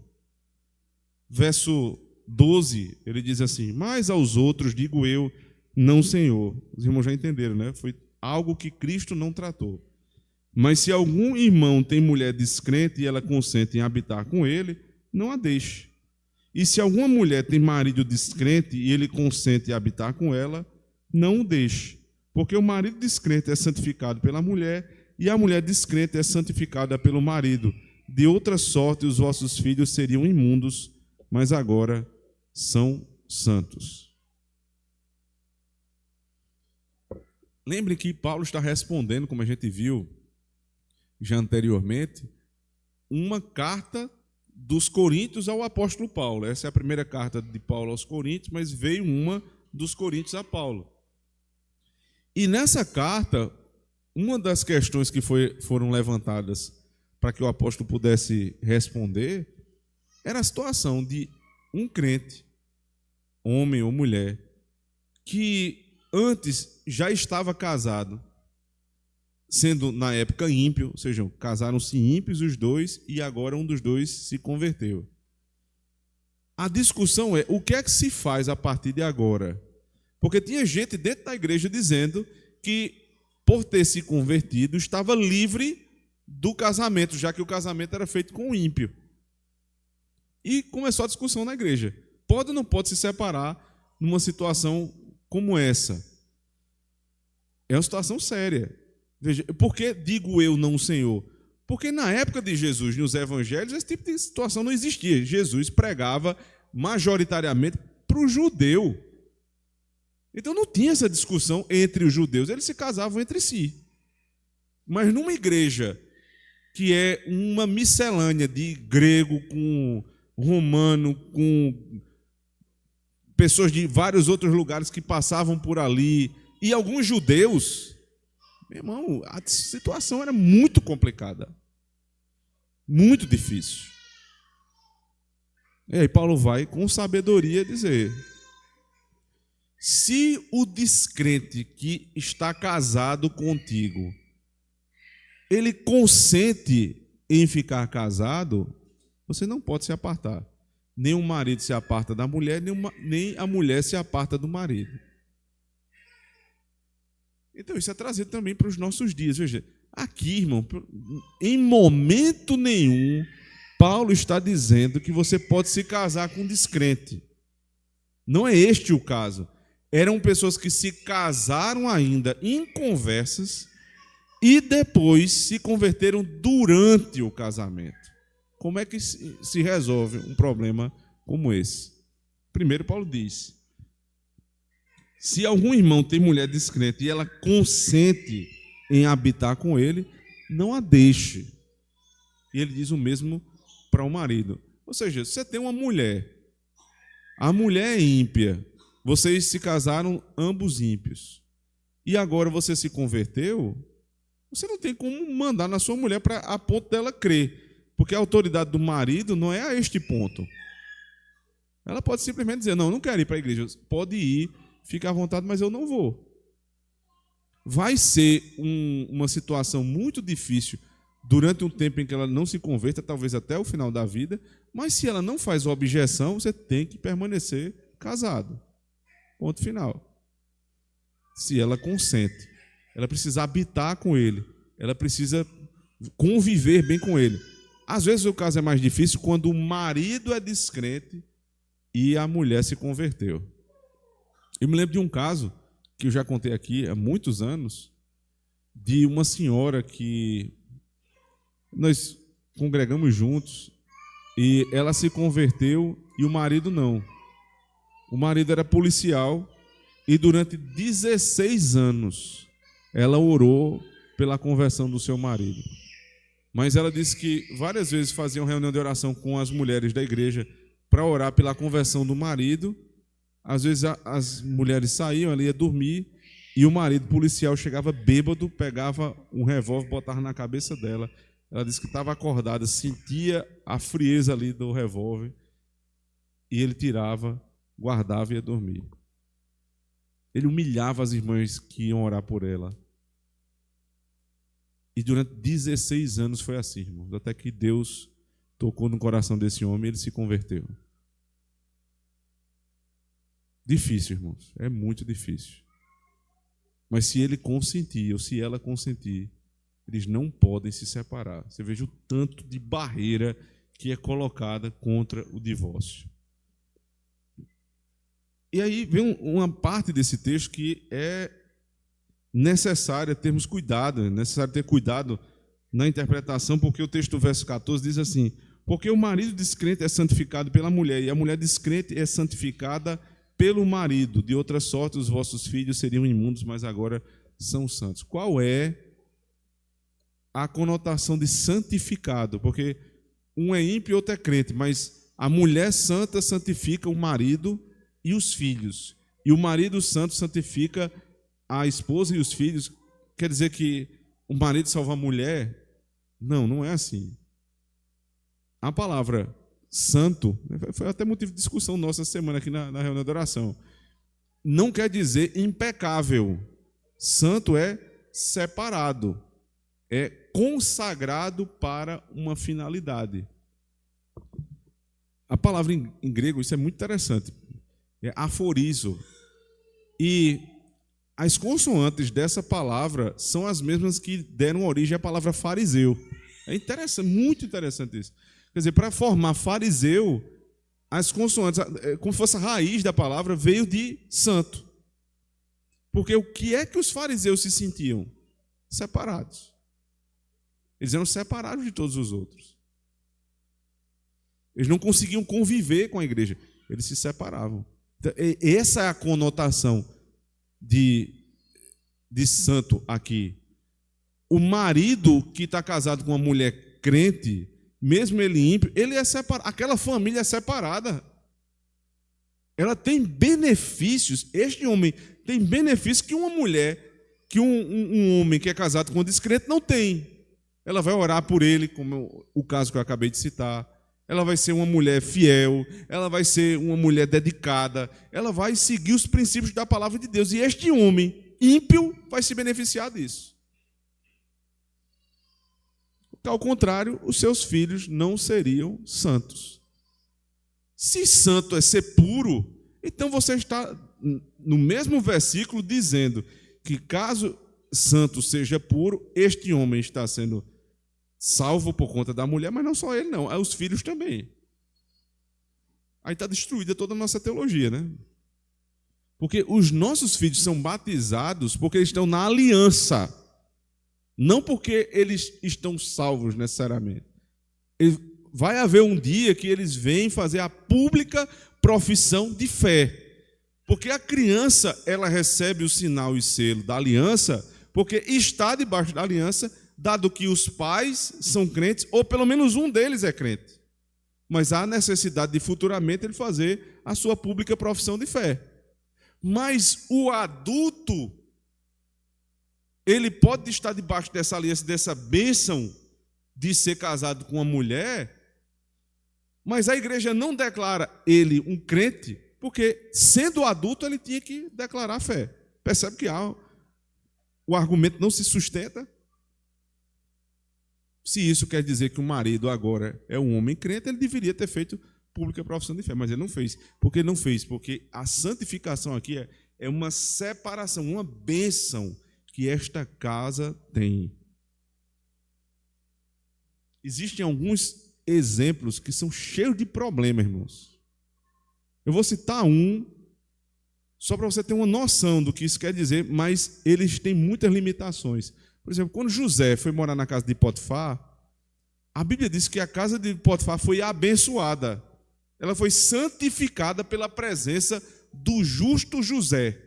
Verso 12, ele diz assim: mas aos outros digo eu, não, Senhor. Os irmãos já entenderam, né? Foi algo que Cristo não tratou. Mas se algum irmão tem mulher descrente e ela consente em habitar com ele, não a deixe. E se alguma mulher tem marido descrente e ele consente em habitar com ela, não o deixe. Porque o marido descrente é santificado pela mulher e a mulher descrente é santificada pelo marido. De outra sorte, os vossos filhos seriam imundos, mas agora são santos. Lembre que Paulo está respondendo, como a gente viu já anteriormente, uma carta dos Coríntios ao apóstolo Paulo. Essa é a primeira carta de Paulo aos Coríntios, mas veio uma dos Coríntios a Paulo. E nessa carta, uma das questões que foram levantadas para que o apóstolo pudesse responder era a situação de um crente, homem ou mulher, que antes já estava casado, sendo na época ímpio, ou seja, casaram-se ímpios os dois e agora um dos dois se converteu. A discussão é o que é que se faz a partir de agora? Porque tinha gente dentro da igreja dizendo que, por ter se convertido, estava livre do casamento, já que o casamento era feito com o ímpio. E começou a discussão na igreja. Pode ou não pode se separar numa situação como essa? É uma situação séria. Veja, por que digo eu, não o Senhor? Porque na época de Jesus, nos evangelhos, esse tipo de situação não existia. Jesus pregava majoritariamente para o judeu. Então não tinha essa discussão entre os judeus, eles se casavam entre si. Mas numa igreja que é uma miscelânea de grego com romano, com pessoas de vários outros lugares que passavam por ali, e alguns judeus, meu irmão, a situação era muito complicada, muito difícil. E aí Paulo vai com sabedoria dizer: se o descrente que está casado contigo, ele consente em ficar casado, você não pode se apartar. Nem o marido se aparta da mulher, nem a mulher se aparta do marido. Então isso é trazido também para os nossos dias. Veja, aqui, irmão, em momento nenhum, Paulo está dizendo que você pode se casar com um descrente. Não é este o caso. Eram pessoas que se casaram ainda inconversas e depois se converteram durante o casamento. Como é que se resolve um problema como esse? Primeiro, Paulo diz: se algum irmão tem mulher descrente e ela consente em habitar com ele, não a deixe. E ele diz o mesmo para o marido. Ou seja, você tem uma mulher, a mulher é ímpia, vocês se casaram ambos ímpios, e agora você se converteu, você não tem como mandar na sua mulher a ponto dela crer, porque a autoridade do marido não é a este ponto. Ela pode simplesmente dizer: não quero ir para a igreja. Pode ir, fica à vontade, mas eu não vou. Vai ser uma situação muito difícil durante um tempo em que ela não se converta, talvez até o final da vida, mas se ela não faz objeção, você tem que permanecer casado. Ponto final. Se ela consente, ela precisa habitar com ele, ela precisa conviver bem com ele. Às vezes o caso é mais difícil quando o marido é descrente e a mulher se converteu. Eu me lembro de um caso que eu já contei aqui há muitos anos, de uma senhora que nós congregamos juntos e ela se converteu e o marido não. O marido era policial e durante 16 anos ela orou pela conversão do seu marido. Mas ela disse que várias vezes faziam reunião de oração com as mulheres da igreja para orar pela conversão do marido. Às vezes as mulheres saíam, ela ia dormir e o marido policial chegava bêbado, pegava um revólver, botava na cabeça dela. Ela disse que estava acordada, sentia a frieza ali do revólver e ele tirava, guardava e ia dormir. Ele humilhava as irmãs que iam orar por ela. E durante 16 anos foi assim, irmãos, até que Deus tocou no coração desse homem e ele se converteu. Difícil, irmãos, é muito difícil. Mas se ele consentir, ou se ela consentir, eles não podem se separar. Você veja o tanto de barreira que é colocada contra o divórcio. E aí vem uma parte desse texto que é necessária termos cuidado, é necessário ter cuidado na interpretação, porque o texto do verso 14 diz assim: porque o marido descrente é santificado pela mulher, e a mulher descrente é santificada pelo marido. De outra sorte, os vossos filhos seriam imundos, mas agora são santos. Qual é a conotação de santificado? Porque um é ímpio e outro é crente, mas a mulher santa santifica o marido e os filhos, e o marido santo santifica a esposa e os filhos. Quer dizer que o marido salva a mulher? Não, não é assim. A palavra santo, foi até motivo de discussão nossa essa semana aqui na reunião de oração, não quer dizer impecável. Santo é separado, é consagrado para uma finalidade. A palavra em grego, isso é muito interessante, é aforizo. E as consoantes dessa palavra são as mesmas que deram origem à palavra fariseu. É interessante, muito interessante isso. Quer dizer, para formar fariseu, as consoantes, como se fosse a raiz da palavra, veio de santo. Porque o que é que os fariseus se sentiam? Separados. Eles eram separados de todos os outros. Eles não conseguiam conviver com a igreja. Eles se separavam. Então, essa é a conotação de santo aqui. O marido que está casado com uma mulher crente, mesmo ele ímpio, ele é separado. Aquela família é separada. Ela tem benefícios. Este homem tem benefícios que uma mulher, que um homem que é casado com um descrente não tem. Ela vai orar por ele, como o caso que eu acabei de citar. Ela vai ser uma mulher fiel, ela vai ser uma mulher dedicada, ela vai seguir os princípios da palavra de Deus. E este homem ímpio vai se beneficiar disso. Ao contrário, os seus filhos não seriam santos. Se santo é ser puro, então você está no mesmo versículo dizendo que caso santo seja puro, este homem está sendo salvo por conta da mulher, mas não só ele não, é os filhos também. Aí está destruída toda a nossa teologia, né? Porque os nossos filhos são batizados porque eles estão na aliança, não porque eles estão salvos necessariamente. Vai haver um dia que eles vêm fazer a pública profissão de fé, porque a criança ela recebe o sinal e selo da aliança, porque está debaixo da aliança, dado que os pais são crentes, ou pelo menos um deles é crente. Mas há necessidade de futuramente ele fazer a sua pública profissão de fé. Mas o adulto, ele pode estar debaixo dessa aliança, dessa bênção de ser casado com uma mulher, mas a igreja não declara ele um crente, porque sendo adulto ele tinha que declarar a fé. Percebe que o argumento não se sustenta? Se isso quer dizer que o marido agora é um homem crente, ele deveria ter feito pública profissão de fé, mas ele não fez. Por que ele não fez? Porque a santificação aqui é uma separação, uma bênção que esta casa tem. Existem alguns exemplos que são cheios de problemas, irmãos. Eu vou citar um, só para você ter uma noção do que isso quer dizer, mas eles têm muitas limitações. Por exemplo, quando José foi morar na casa de Potifar, a Bíblia diz que a casa de Potifar foi abençoada. Ela foi santificada pela presença do justo José.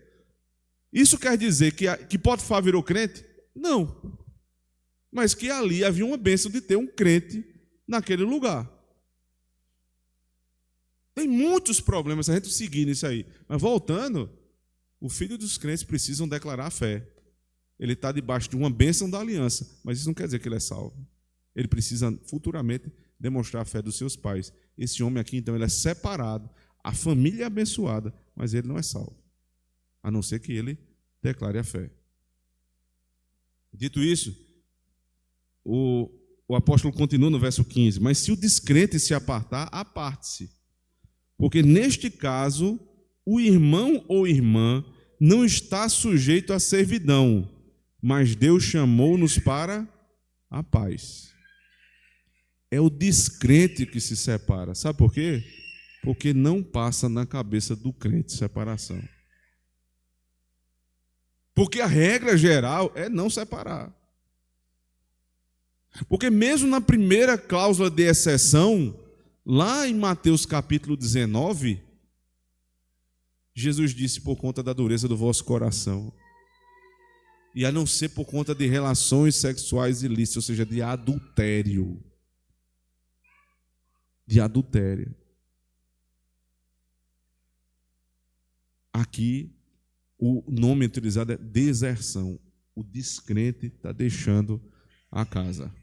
Isso quer dizer que Potifar virou crente? Não. Mas que ali havia uma bênção de ter um crente naquele lugar. Tem muitos problemas se a gente seguir nisso aí. Mas voltando, o filho dos crentes precisam declarar a fé. Ele está debaixo de uma bênção da aliança, mas isso não quer dizer que ele é salvo. Ele precisa futuramente demonstrar a fé dos seus pais. Esse homem aqui, então, ele é separado, a família é abençoada, mas ele não é salvo, a não ser que ele declare a fé. Dito isso, o apóstolo continua no verso 15: mas se o descrente se apartar, aparte-se. Porque neste caso, o irmão ou irmã não está sujeito à servidão, mas Deus chamou-nos para a paz. É o descrente que se separa. Sabe por quê? Porque não passa na cabeça do crente separação. Porque a regra geral é não separar. Porque mesmo na primeira cláusula de exceção, lá em Mateus capítulo 19, Jesus disse: por conta da dureza do vosso coração, e a não ser por conta de relações sexuais ilícitas, ou seja, de adultério. De adultério. Aqui, o nome utilizado é deserção. O descrente está deixando a casa.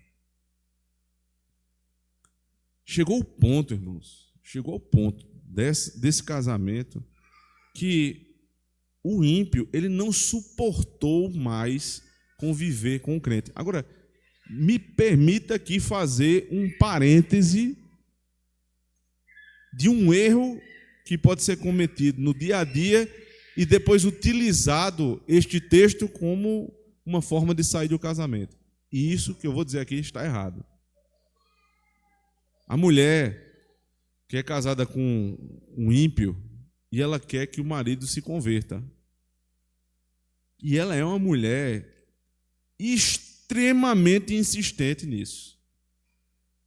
Chegou o ponto, irmãos, chegou o ponto desse casamento que o ímpio, ele não suportou mais conviver com o crente. Agora, me permita aqui fazer um parêntese de um erro que pode ser cometido no dia a dia e depois utilizado este texto como uma forma de sair do casamento. E isso que eu vou dizer aqui está errado. A mulher que é casada com um ímpio e ela quer que o marido se converta. E ela é uma mulher extremamente insistente nisso.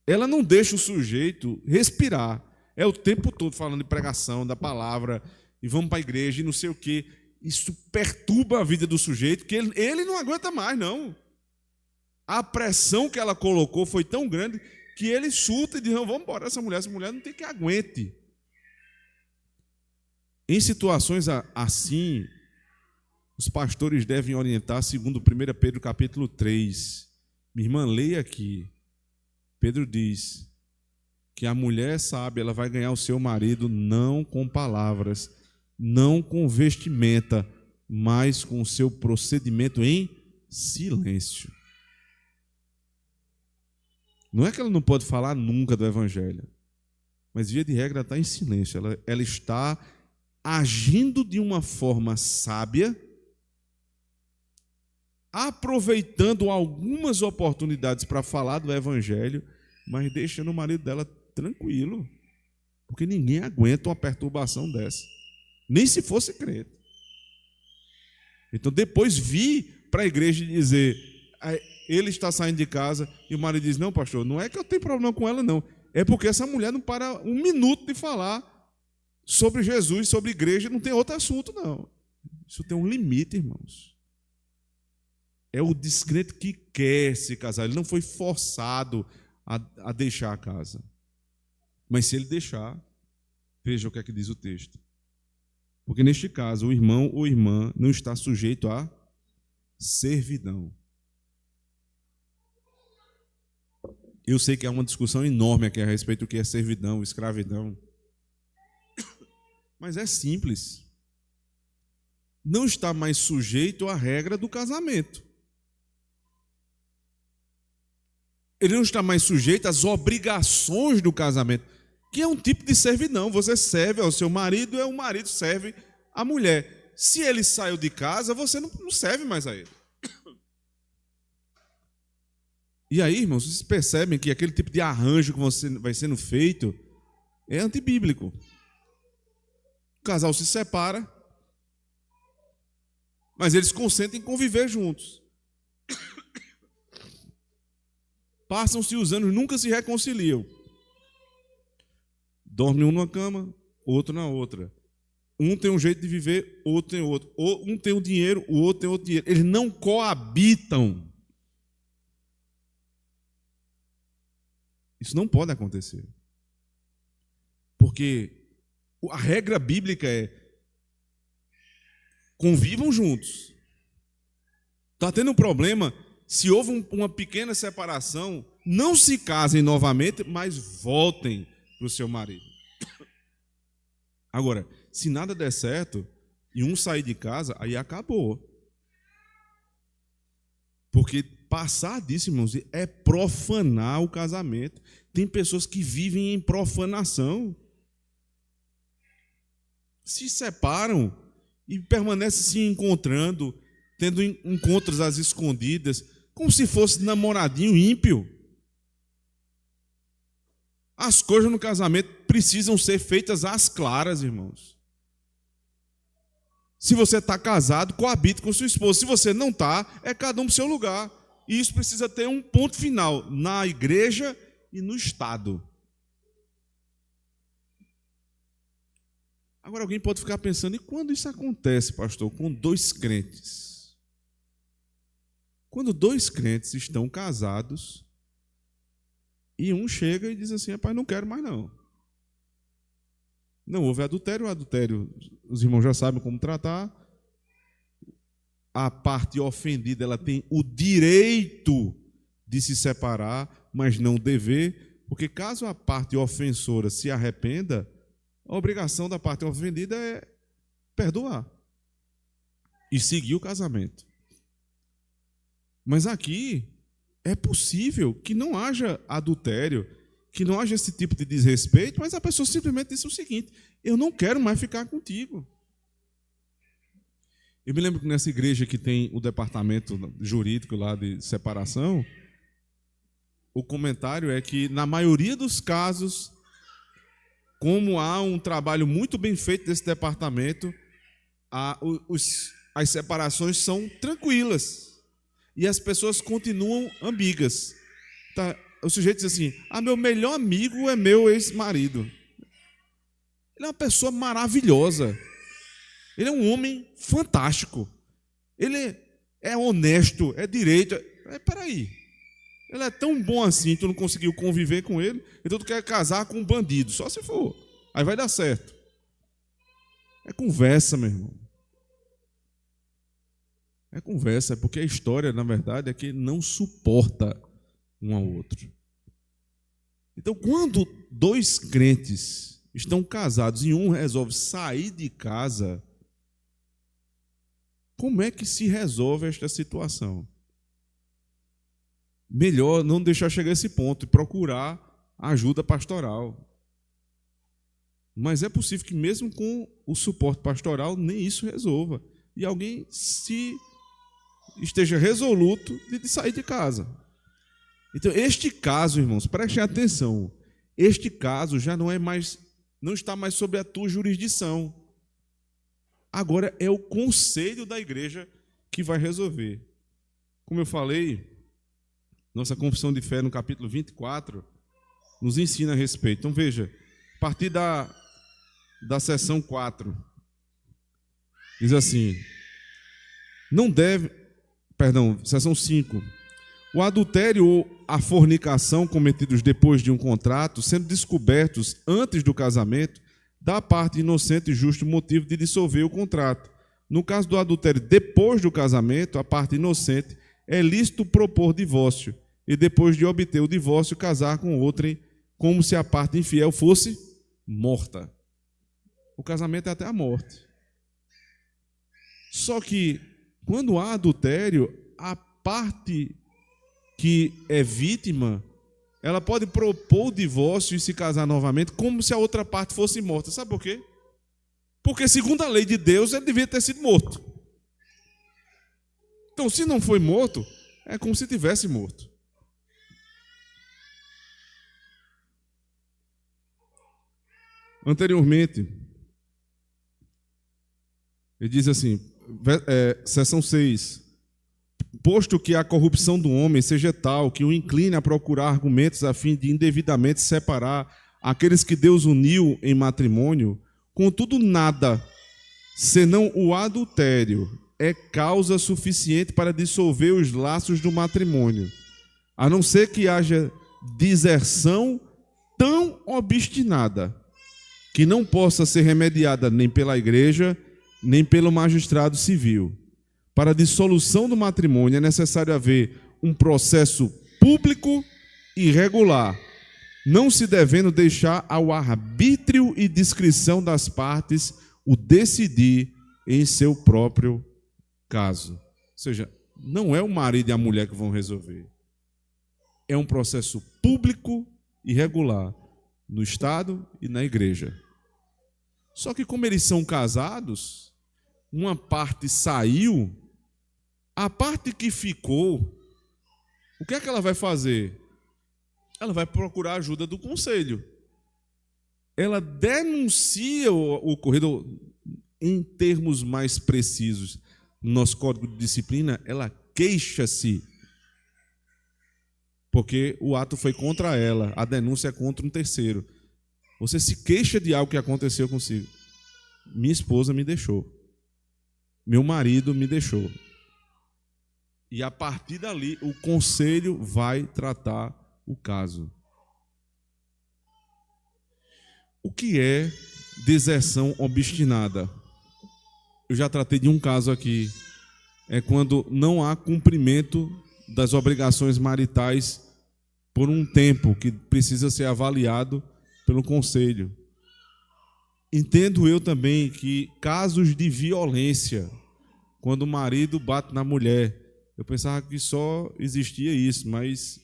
Ela não deixa o sujeito respirar. É o tempo todo falando de pregação, da palavra, e vamos para a igreja, e não sei o quê. Isso perturba a vida do sujeito, que ele não aguenta mais, não. A pressão que ela colocou foi tão grande que ele chuta e diz: não, vamos embora, essa mulher não tem que aguente. Em situações assim, os pastores devem orientar segundo 1 Pedro capítulo 3. Minha irmã, leia aqui. Pedro diz que a mulher sábia, ela vai ganhar o seu marido não com palavras, não com vestimenta, mas com o seu procedimento em silêncio. Não é que ela não pode falar nunca do evangelho, mas via de regra ela está em silêncio. Ela está agindo de uma forma sábia, aproveitando algumas oportunidades para falar do evangelho, mas deixando o marido dela tranquilo, porque ninguém aguenta uma perturbação dessa, nem se fosse crente. Então depois vi para a igreja dizer: ele está saindo de casa, e o marido diz: não, pastor, não é que eu tenho problema com ela, não, é porque essa mulher não para um minuto de falar sobre Jesus, sobre igreja, não tem outro assunto, não. Isso tem um limite, irmãos. É o descrente que quer se casar, ele não foi forçado a deixar a casa. Mas se ele deixar, veja o que é que diz o texto. Porque neste caso, o irmão ou irmã não está sujeito à servidão. Eu sei que há uma discussão enorme aqui a respeito do que é servidão, escravidão. Mas é simples. Não está mais sujeito à regra do casamento. Ele não está mais sujeito às obrigações do casamento, que é um tipo de servidão. Você serve ao seu marido e o marido serve à mulher. Se ele saiu de casa, você não serve mais a ele. E aí, irmãos, vocês percebem que aquele tipo de arranjo que vai sendo feito é antibíblico. O casal se separa, mas eles consentem conviver juntos. Passam-se os anos, nunca se reconciliam. Dorme um numa cama, outro na outra. Um tem um jeito de viver, outro tem outro. Um tem o dinheiro, o outro tem outro dinheiro. Eles não coabitam. Isso não pode acontecer. Porque a regra bíblica é: convivam juntos. Está tendo um problema, se houve uma pequena separação, não se casem novamente, mas voltem para o seu marido. Agora, se nada der certo e um sair de casa, aí acabou. Porque passar disso, irmãos, é profanar o casamento. Tem pessoas que vivem em profanação. Se separam e permanecem se encontrando, tendo encontros às escondidas, como se fosse namoradinho ímpio. As coisas no casamento precisam ser feitas às claras, irmãos. Se você está casado, coabite com sua esposa. Se você não está, é cada um para o seu lugar. E isso precisa ter um ponto final na igreja e no Estado. Agora alguém pode ficar pensando, e quando isso acontece, pastor, com dois crentes? Quando dois crentes estão casados e um chega e diz assim, rapaz, não quero mais não. Não houve adultério, o adultério, os irmãos já sabem como tratar. A parte ofendida, ela tem o direito de se separar, mas não o dever, porque caso a parte ofensora se arrependa, a obrigação da parte ofendida é perdoar e seguir o casamento. Mas aqui é possível que não haja adultério, que não haja esse tipo de desrespeito, mas a pessoa simplesmente disse o seguinte, eu não quero mais ficar contigo. Eu me lembro que nessa igreja que tem o departamento jurídico lá de separação, o comentário é que na maioria dos casos, como há um trabalho muito bem feito desse departamento, as separações são tranquilas e as pessoas continuam amigas. Tá? O sujeito diz assim, meu melhor amigo é meu ex-marido. Ele é uma pessoa maravilhosa. Ele é um homem fantástico. Ele é honesto, é direito. Peraí, ele é tão bom assim, tu não conseguiu conviver com ele, então tu quer casar com um bandido, só se for. Aí vai dar certo. É conversa, meu irmão. É conversa, porque a história, na verdade, é que não suporta um ao outro. Então, quando dois crentes estão casados e um resolve sair de casa, como é que se resolve esta situação? Melhor não deixar chegar a esse ponto e procurar ajuda pastoral. Mas é possível que mesmo com o suporte pastoral, nem isso resolva. E alguém esteja resoluto de sair de casa. Então, este caso, irmãos, prestem atenção. Este caso já não está mais sob a tua jurisdição. Agora é o conselho da igreja que vai resolver. Como eu falei, nossa confissão de fé no capítulo 24 nos ensina a respeito. Então veja, a partir da seção 4, diz assim, seção 5, o adultério ou a fornicação cometidos depois de um contrato, sendo descobertos antes do casamento, dá à parte inocente e justo motivo de dissolver o contrato. No caso do adultério depois do casamento, a parte inocente é lícito propor divórcio e depois de obter o divórcio, casar com outrem, como se a parte infiel fosse morta. O casamento é até a morte. Só que, quando há adultério, a parte que é vítima, ela pode propor o divórcio e se casar novamente, como se a outra parte fosse morta. Sabe por quê? Porque, segundo a lei de Deus, ele devia ter sido morto. Então, se não foi morto, é como se tivesse morto. Anteriormente, ele diz assim, seção 6, posto que a corrupção do homem seja tal que o incline a procurar argumentos a fim de indevidamente separar aqueles que Deus uniu em matrimônio, contudo nada, senão o adultério, é causa suficiente para dissolver os laços do matrimônio, a não ser que haja deserção tão obstinada que não possa ser remediada nem pela igreja, nem pelo magistrado civil. Para a dissolução do matrimônio é necessário haver um processo público e regular, não se devendo deixar ao arbítrio e discrição das partes o decidir em seu próprio caso. Ou seja, não é o marido e a mulher que vão resolver. É um processo público e regular no Estado e na igreja. Só que como eles são casados, uma parte saiu, a parte que ficou, o que é que ela vai fazer? Ela vai procurar a ajuda do conselho. Ela denuncia o ocorrido, em termos mais precisos, no nosso código de disciplina, ela queixa-se, porque o ato foi contra ela, a denúncia é contra um terceiro. Você se queixa de algo que aconteceu consigo. Minha esposa me deixou. Meu marido me deixou. E a partir dali, o conselho vai tratar o caso. O que é deserção obstinada? Eu já tratei de um caso aqui. É quando não há cumprimento das obrigações maritais por um tempo que precisa ser avaliado pelo conselho. Entendo eu também que casos de violência, quando o marido bate na mulher, eu pensava que só existia isso, mas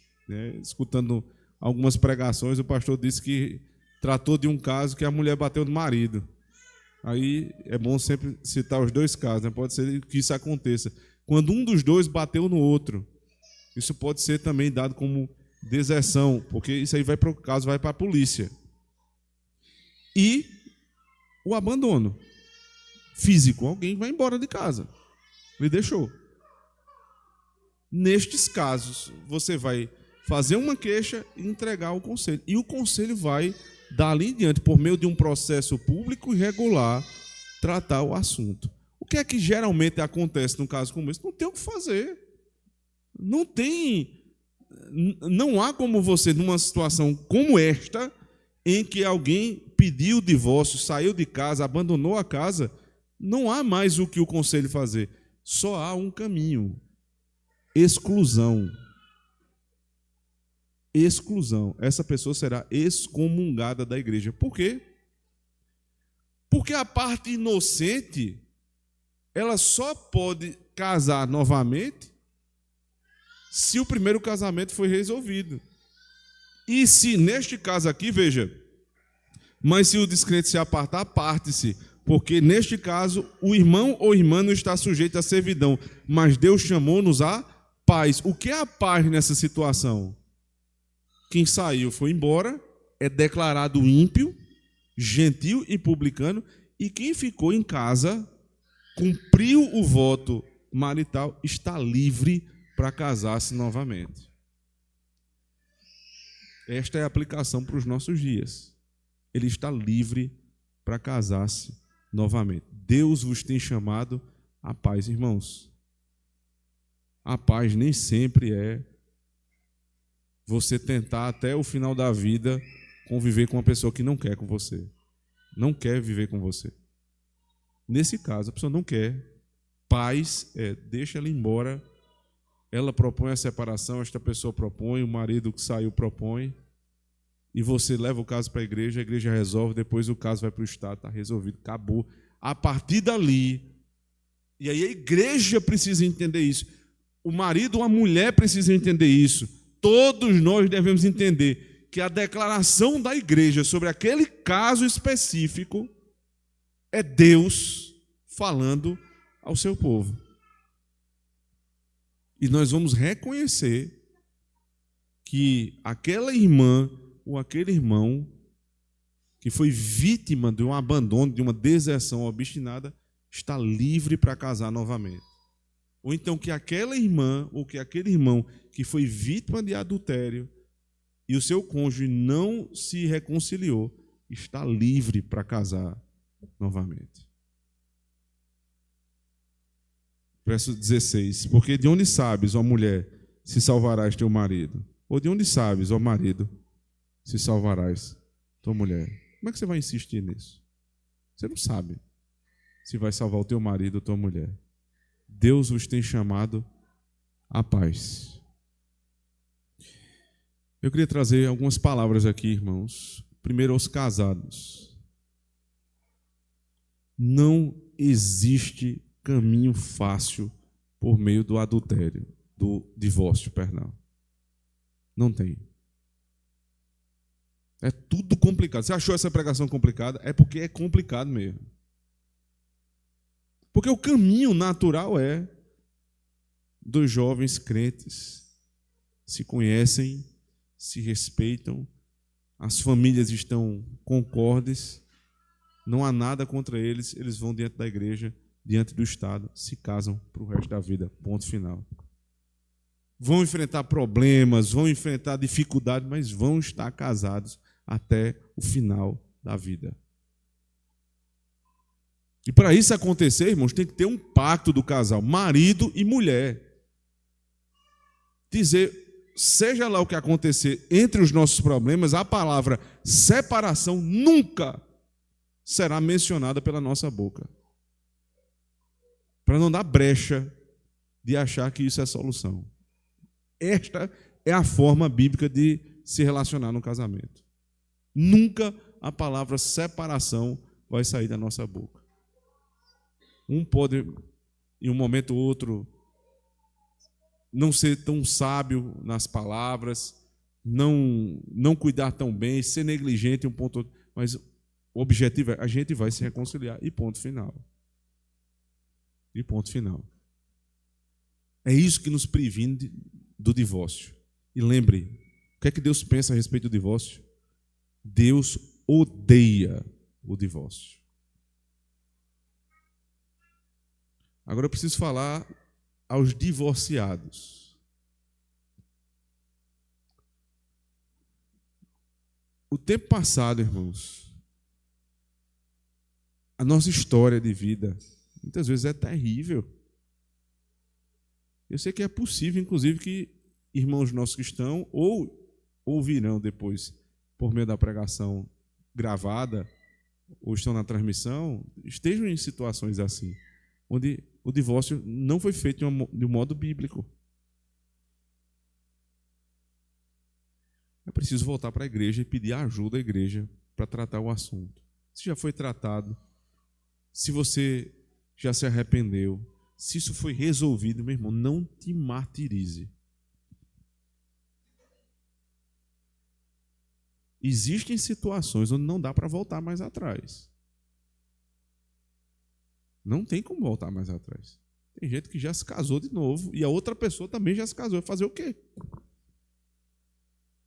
escutando algumas pregações, o pastor disse que tratou de um caso que a mulher bateu no marido. Aí é bom sempre citar os dois casos, né? Pode ser que isso aconteça. Quando um dos dois bateu no outro, isso pode ser também dado como deserção, porque isso aí vai para o caso, vai para a polícia. E o abandono físico, alguém vai embora de casa, ele deixou. Nestes casos, você vai fazer uma queixa e entregar ao conselho. E o conselho vai, dali em diante, por meio de um processo público e regular, tratar o assunto. O que é que geralmente acontece num caso como esse? Não tem o que fazer. Não há como você, numa situação como esta, em que alguém pediu o divórcio, saiu de casa, abandonou a casa, não há mais o que o conselho fazer. Só há um caminho: exclusão. Exclusão. Essa pessoa será excomungada da igreja. Por quê? Porque a parte inocente, ela só pode casar novamente se o primeiro casamento foi resolvido. E se, neste caso aqui, veja, mas se o descrente se apartar, aparte-se, porque neste caso o irmão ou irmã não está sujeito à servidão, mas Deus chamou-nos a paz. O que é a paz nessa situação? Quem saiu foi embora, é declarado ímpio, gentil e publicano, e quem ficou em casa, cumpriu o voto marital, está livre para casar-se novamente. Esta é a aplicação para os nossos dias. Ele está livre para casar-se novamente. Deus vos tem chamado à paz, irmãos. A paz nem sempre é você tentar até o final da vida conviver com uma pessoa que não quer com você. Não quer viver com você. Nesse caso, a pessoa não quer. Paz deixa ela embora. Ela propõe a separação, esta pessoa propõe, o marido que saiu propõe, e você leva o caso para a igreja resolve, depois o caso vai para o Estado, está resolvido, acabou. A partir dali, e aí a igreja precisa entender isso, o marido ou a mulher precisa entender isso, todos nós devemos entender que a declaração da igreja sobre aquele caso específico é Deus falando ao seu povo. E nós vamos reconhecer que aquela irmã ou aquele irmão que foi vítima de um abandono, de uma deserção obstinada, está livre para casar novamente. Ou então que aquela irmã ou que aquele irmão que foi vítima de adultério e o seu cônjuge não se reconciliou, está livre para casar novamente. Verso 16. Porque de onde sabes, ó mulher, se salvarás teu marido? Ou de onde sabes, ó marido, se salvarás tua mulher? Como é que você vai insistir nisso? Você não sabe se vai salvar o teu marido ou tua mulher. Deus vos tem chamado à paz. Eu queria trazer algumas palavras aqui, irmãos. Primeiro, aos casados. Não existe caminho fácil por meio do adultério, do divórcio, perdão. Não tem. É tudo complicado. Você achou essa pregação complicada? É porque é complicado mesmo. Porque o caminho natural é dos jovens crentes se conhecem, se respeitam, as famílias estão concordes, não há nada contra eles, eles vão diante da igreja, diante do Estado, se casam para o resto da vida, ponto final. Vão enfrentar problemas, vão enfrentar dificuldades, mas vão estar casados até o final da vida. E para isso acontecer, irmãos, tem que ter um pacto do casal, marido e mulher. Dizer, seja lá o que acontecer entre os nossos problemas, a palavra separação nunca será mencionada pela nossa boca. Para não dar brecha de achar que isso é solução. Esta é a forma bíblica de se relacionar no casamento. Nunca a palavra separação vai sair da nossa boca. Um pode, em um momento ou outro, não ser tão sábio nas palavras, não cuidar tão bem, ser negligente em um ponto ou outro, mas o objetivo é a gente vai se reconciliar e ponto final. E ponto final. É isso que nos previne do divórcio. E lembre, o que é que Deus pensa a respeito do divórcio? Deus odeia o divórcio. Agora eu preciso falar aos divorciados. O tempo passado, irmãos, a nossa história de vida, muitas vezes é terrível. Eu sei que é possível, inclusive, que irmãos nossos que estão ou ouvirão depois, por meio da pregação gravada, ou estão na transmissão, estejam em situações assim, onde o divórcio não foi feito de um modo bíblico. É preciso voltar para a igreja e pedir ajuda à igreja para tratar o assunto. Se já foi tratado, se você já se arrependeu, se isso foi resolvido, meu irmão, não te martirize. Existem situações onde não dá para voltar mais atrás. Não tem como voltar mais atrás. Tem gente que já se casou de novo e a outra pessoa também já se casou. Vai fazer o quê?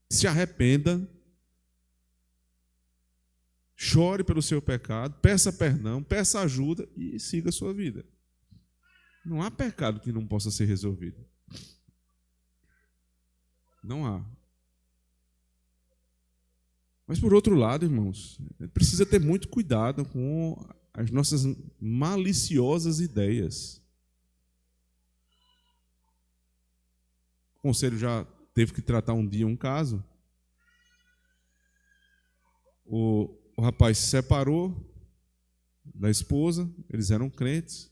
Se arrependa, chore pelo seu pecado, peça perdão, peça ajuda e siga a sua vida. Não há pecado que não possa ser resolvido. Não há. Mas, por outro lado, irmãos, precisa ter muito cuidado com as nossas maliciosas ideias. O conselho já teve que tratar um dia um caso. O rapaz se separou da esposa, eles eram crentes,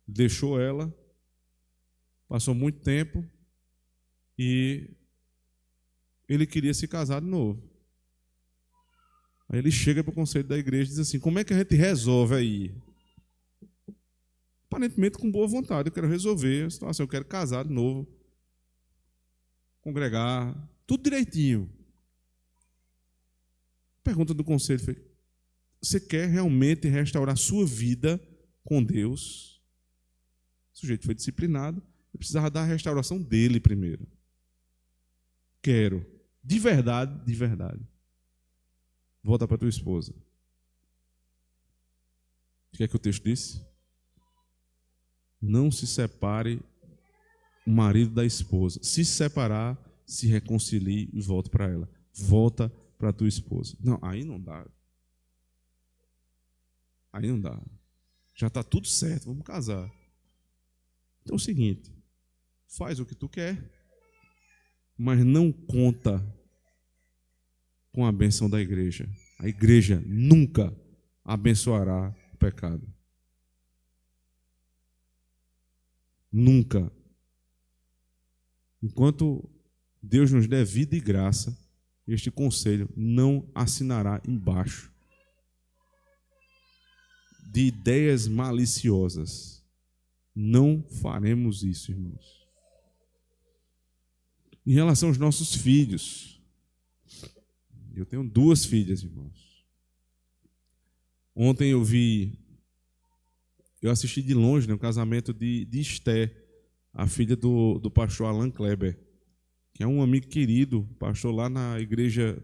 deixou ela, passou muito tempo e ele queria se casar de novo. Aí ele chega para o conselho da igreja e diz assim, como é que a gente resolve aí? Aparentemente com boa vontade, eu quero resolver a situação, eu quero casar de novo, congregar, tudo direitinho. Pergunta do conselho foi, você quer realmente restaurar sua vida com Deus? O sujeito foi disciplinado, eu precisava dar a restauração dele primeiro. Quero, de verdade, de verdade. Volta para tua esposa. O que é que o texto disse? Não se separe o marido da esposa. Se separar, se reconcilie e volta para ela. Volta para tua esposa. Não, aí não dá. Aí não dá. Já está tudo certo, vamos casar. Então é o seguinte, faz o que tu quer, mas não conta com a bênção da igreja. A igreja nunca abençoará o pecado. Nunca. Enquanto Deus nos der vida e graça, este conselho não assinará embaixo de ideias maliciosas. não faremos isso, irmãos. Em relação aos nossos filhos, eu tenho 2 filhas, irmãos. Ontem eu assisti de longe, né, o casamento de Esté, a filha do pastor Alan Kleber, que é um amigo querido, pastor lá na igreja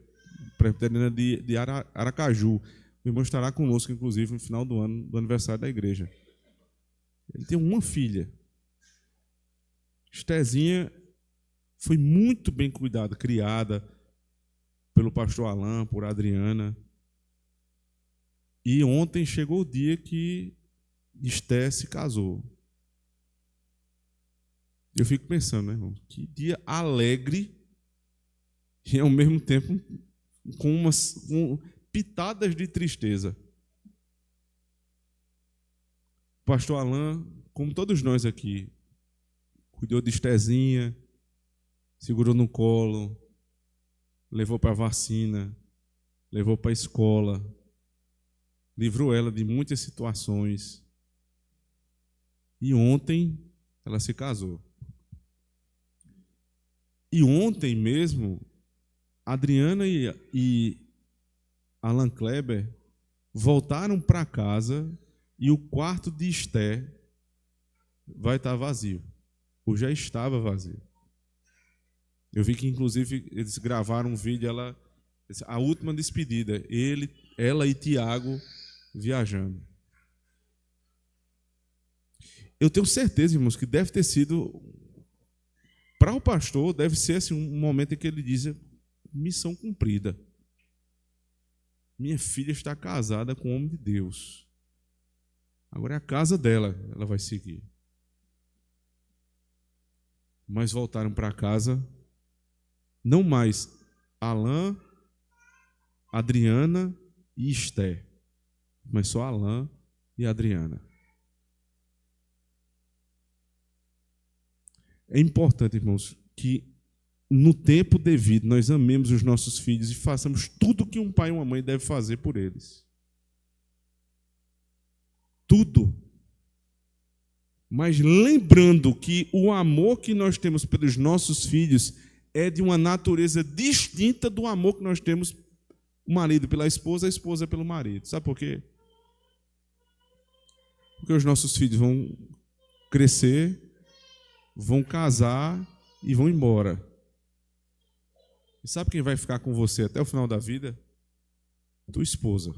presbiteriana de Aracaju. O irmão estará conosco, inclusive, no final do ano, do aniversário da igreja. Ele tem uma filha. Estézinha foi muito bem cuidada, criada pelo pastor Alan, por Adriana. E ontem chegou o dia que Esté se casou. Eu fico pensando, né, irmão? Que dia alegre e, ao mesmo tempo, com pitadas de tristeza. O pastor Alan, como todos nós aqui, cuidou de Estézinha, segurou no colo, levou para a vacina, levou para a escola, livrou ela de muitas situações. E ontem ela se casou. E ontem mesmo, Adriana e Alan Kleber voltaram para casa e o quarto de Esté vai estar vazio. Ou já estava vazio. Eu vi que, inclusive, eles gravaram um vídeo, a última despedida, ela e Tiago viajando. Eu tenho certeza, irmãos, que deve ter sido, para o pastor, deve ser assim, um momento em que ele diz: missão cumprida. Minha filha está casada com um homem de Deus. Agora é a casa dela, ela vai seguir. Mas voltaram para casa, não mais Alan, Adriana e Esté, mas só Alan e Adriana. É importante, irmãos, que no tempo devido nós amemos os nossos filhos e façamos tudo o que um pai e uma mãe devem fazer por eles. Tudo. Mas lembrando que o amor que nós temos pelos nossos filhos é de uma natureza distinta do amor que nós temos, o marido pela esposa, a esposa pelo marido. Sabe por quê? Porque os nossos filhos vão crescer, vão casar e vão embora. E sabe quem vai ficar com você até o final da vida? Tua esposa,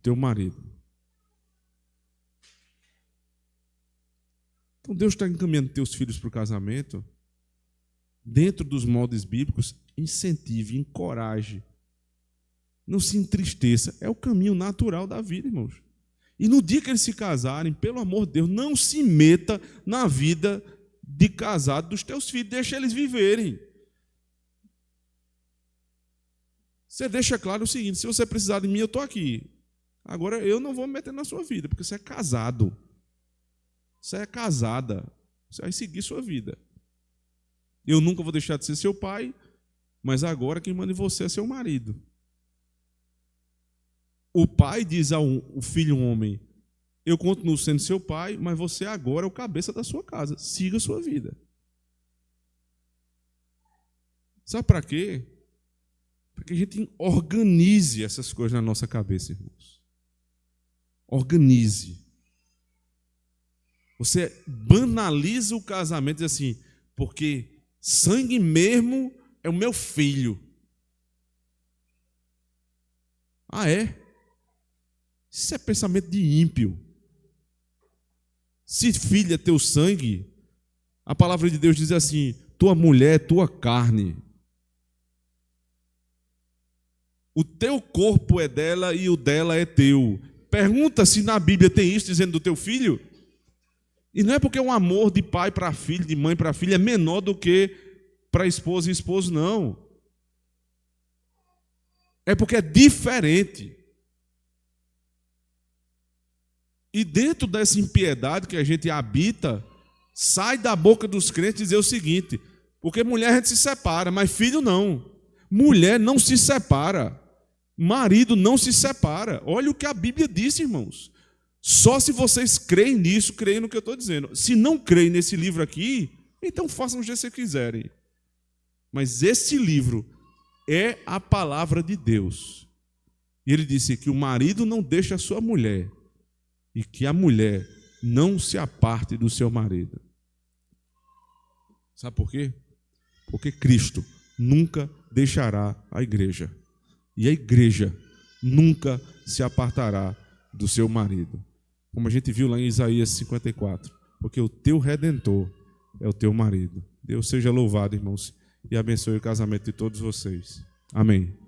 teu marido. Então Deus está encaminhando teus filhos para o casamento, dentro dos moldes bíblicos. Incentive, encoraje. Não se entristeça. É o caminho natural da vida, irmãos. E no dia que eles se casarem, pelo amor de Deus, não se meta na vida de casado dos teus filhos. Deixa eles viverem. Você deixa claro o seguinte: se você precisar de mim, eu estou aqui. Agora, eu não vou me meter na sua vida, porque você é casado. Você é casada. Você vai seguir sua vida. Eu nunca vou deixar de ser seu pai, mas agora quem manda em você é seu marido. O pai diz ao filho homem: eu continuo sendo seu pai, mas você agora é o cabeça da sua casa. Siga a sua vida. Sabe para quê? Para que a gente organize essas coisas na nossa cabeça, irmãos. Organize. Você banaliza o casamento e diz assim: porque sangue mesmo é o meu filho. Ah, é? Isso é pensamento de ímpio. Se filho é teu sangue, a palavra de Deus diz assim: tua mulher é tua carne. O teu corpo é dela e o dela é teu. Pergunta se na Bíblia tem isso dizendo do teu filho. E não é porque um amor de pai para filho, de mãe para filho, é menor do que para esposa e esposo, não. É porque é diferente. E dentro dessa impiedade que a gente habita, sai da boca dos crentes dizer o seguinte: porque mulher a gente se separa, mas filho não. Mulher não se separa. Marido não se separa. Olha o que a Bíblia disse, irmãos. Só se vocês creem nisso, creem no que eu estou dizendo. Se não creem nesse livro aqui, então façam o que vocês quiserem. Mas esse livro é a palavra de Deus. E ele disse que o marido não deixa a sua mulher e que a mulher não se aparte do seu marido. Sabe por quê? Porque Cristo nunca deixará a igreja. E a igreja nunca se apartará do seu marido. Como a gente viu lá em Isaías 54. Porque o teu Redentor é o teu marido. Deus seja louvado, irmãos, e abençoe o casamento de todos vocês. Amém.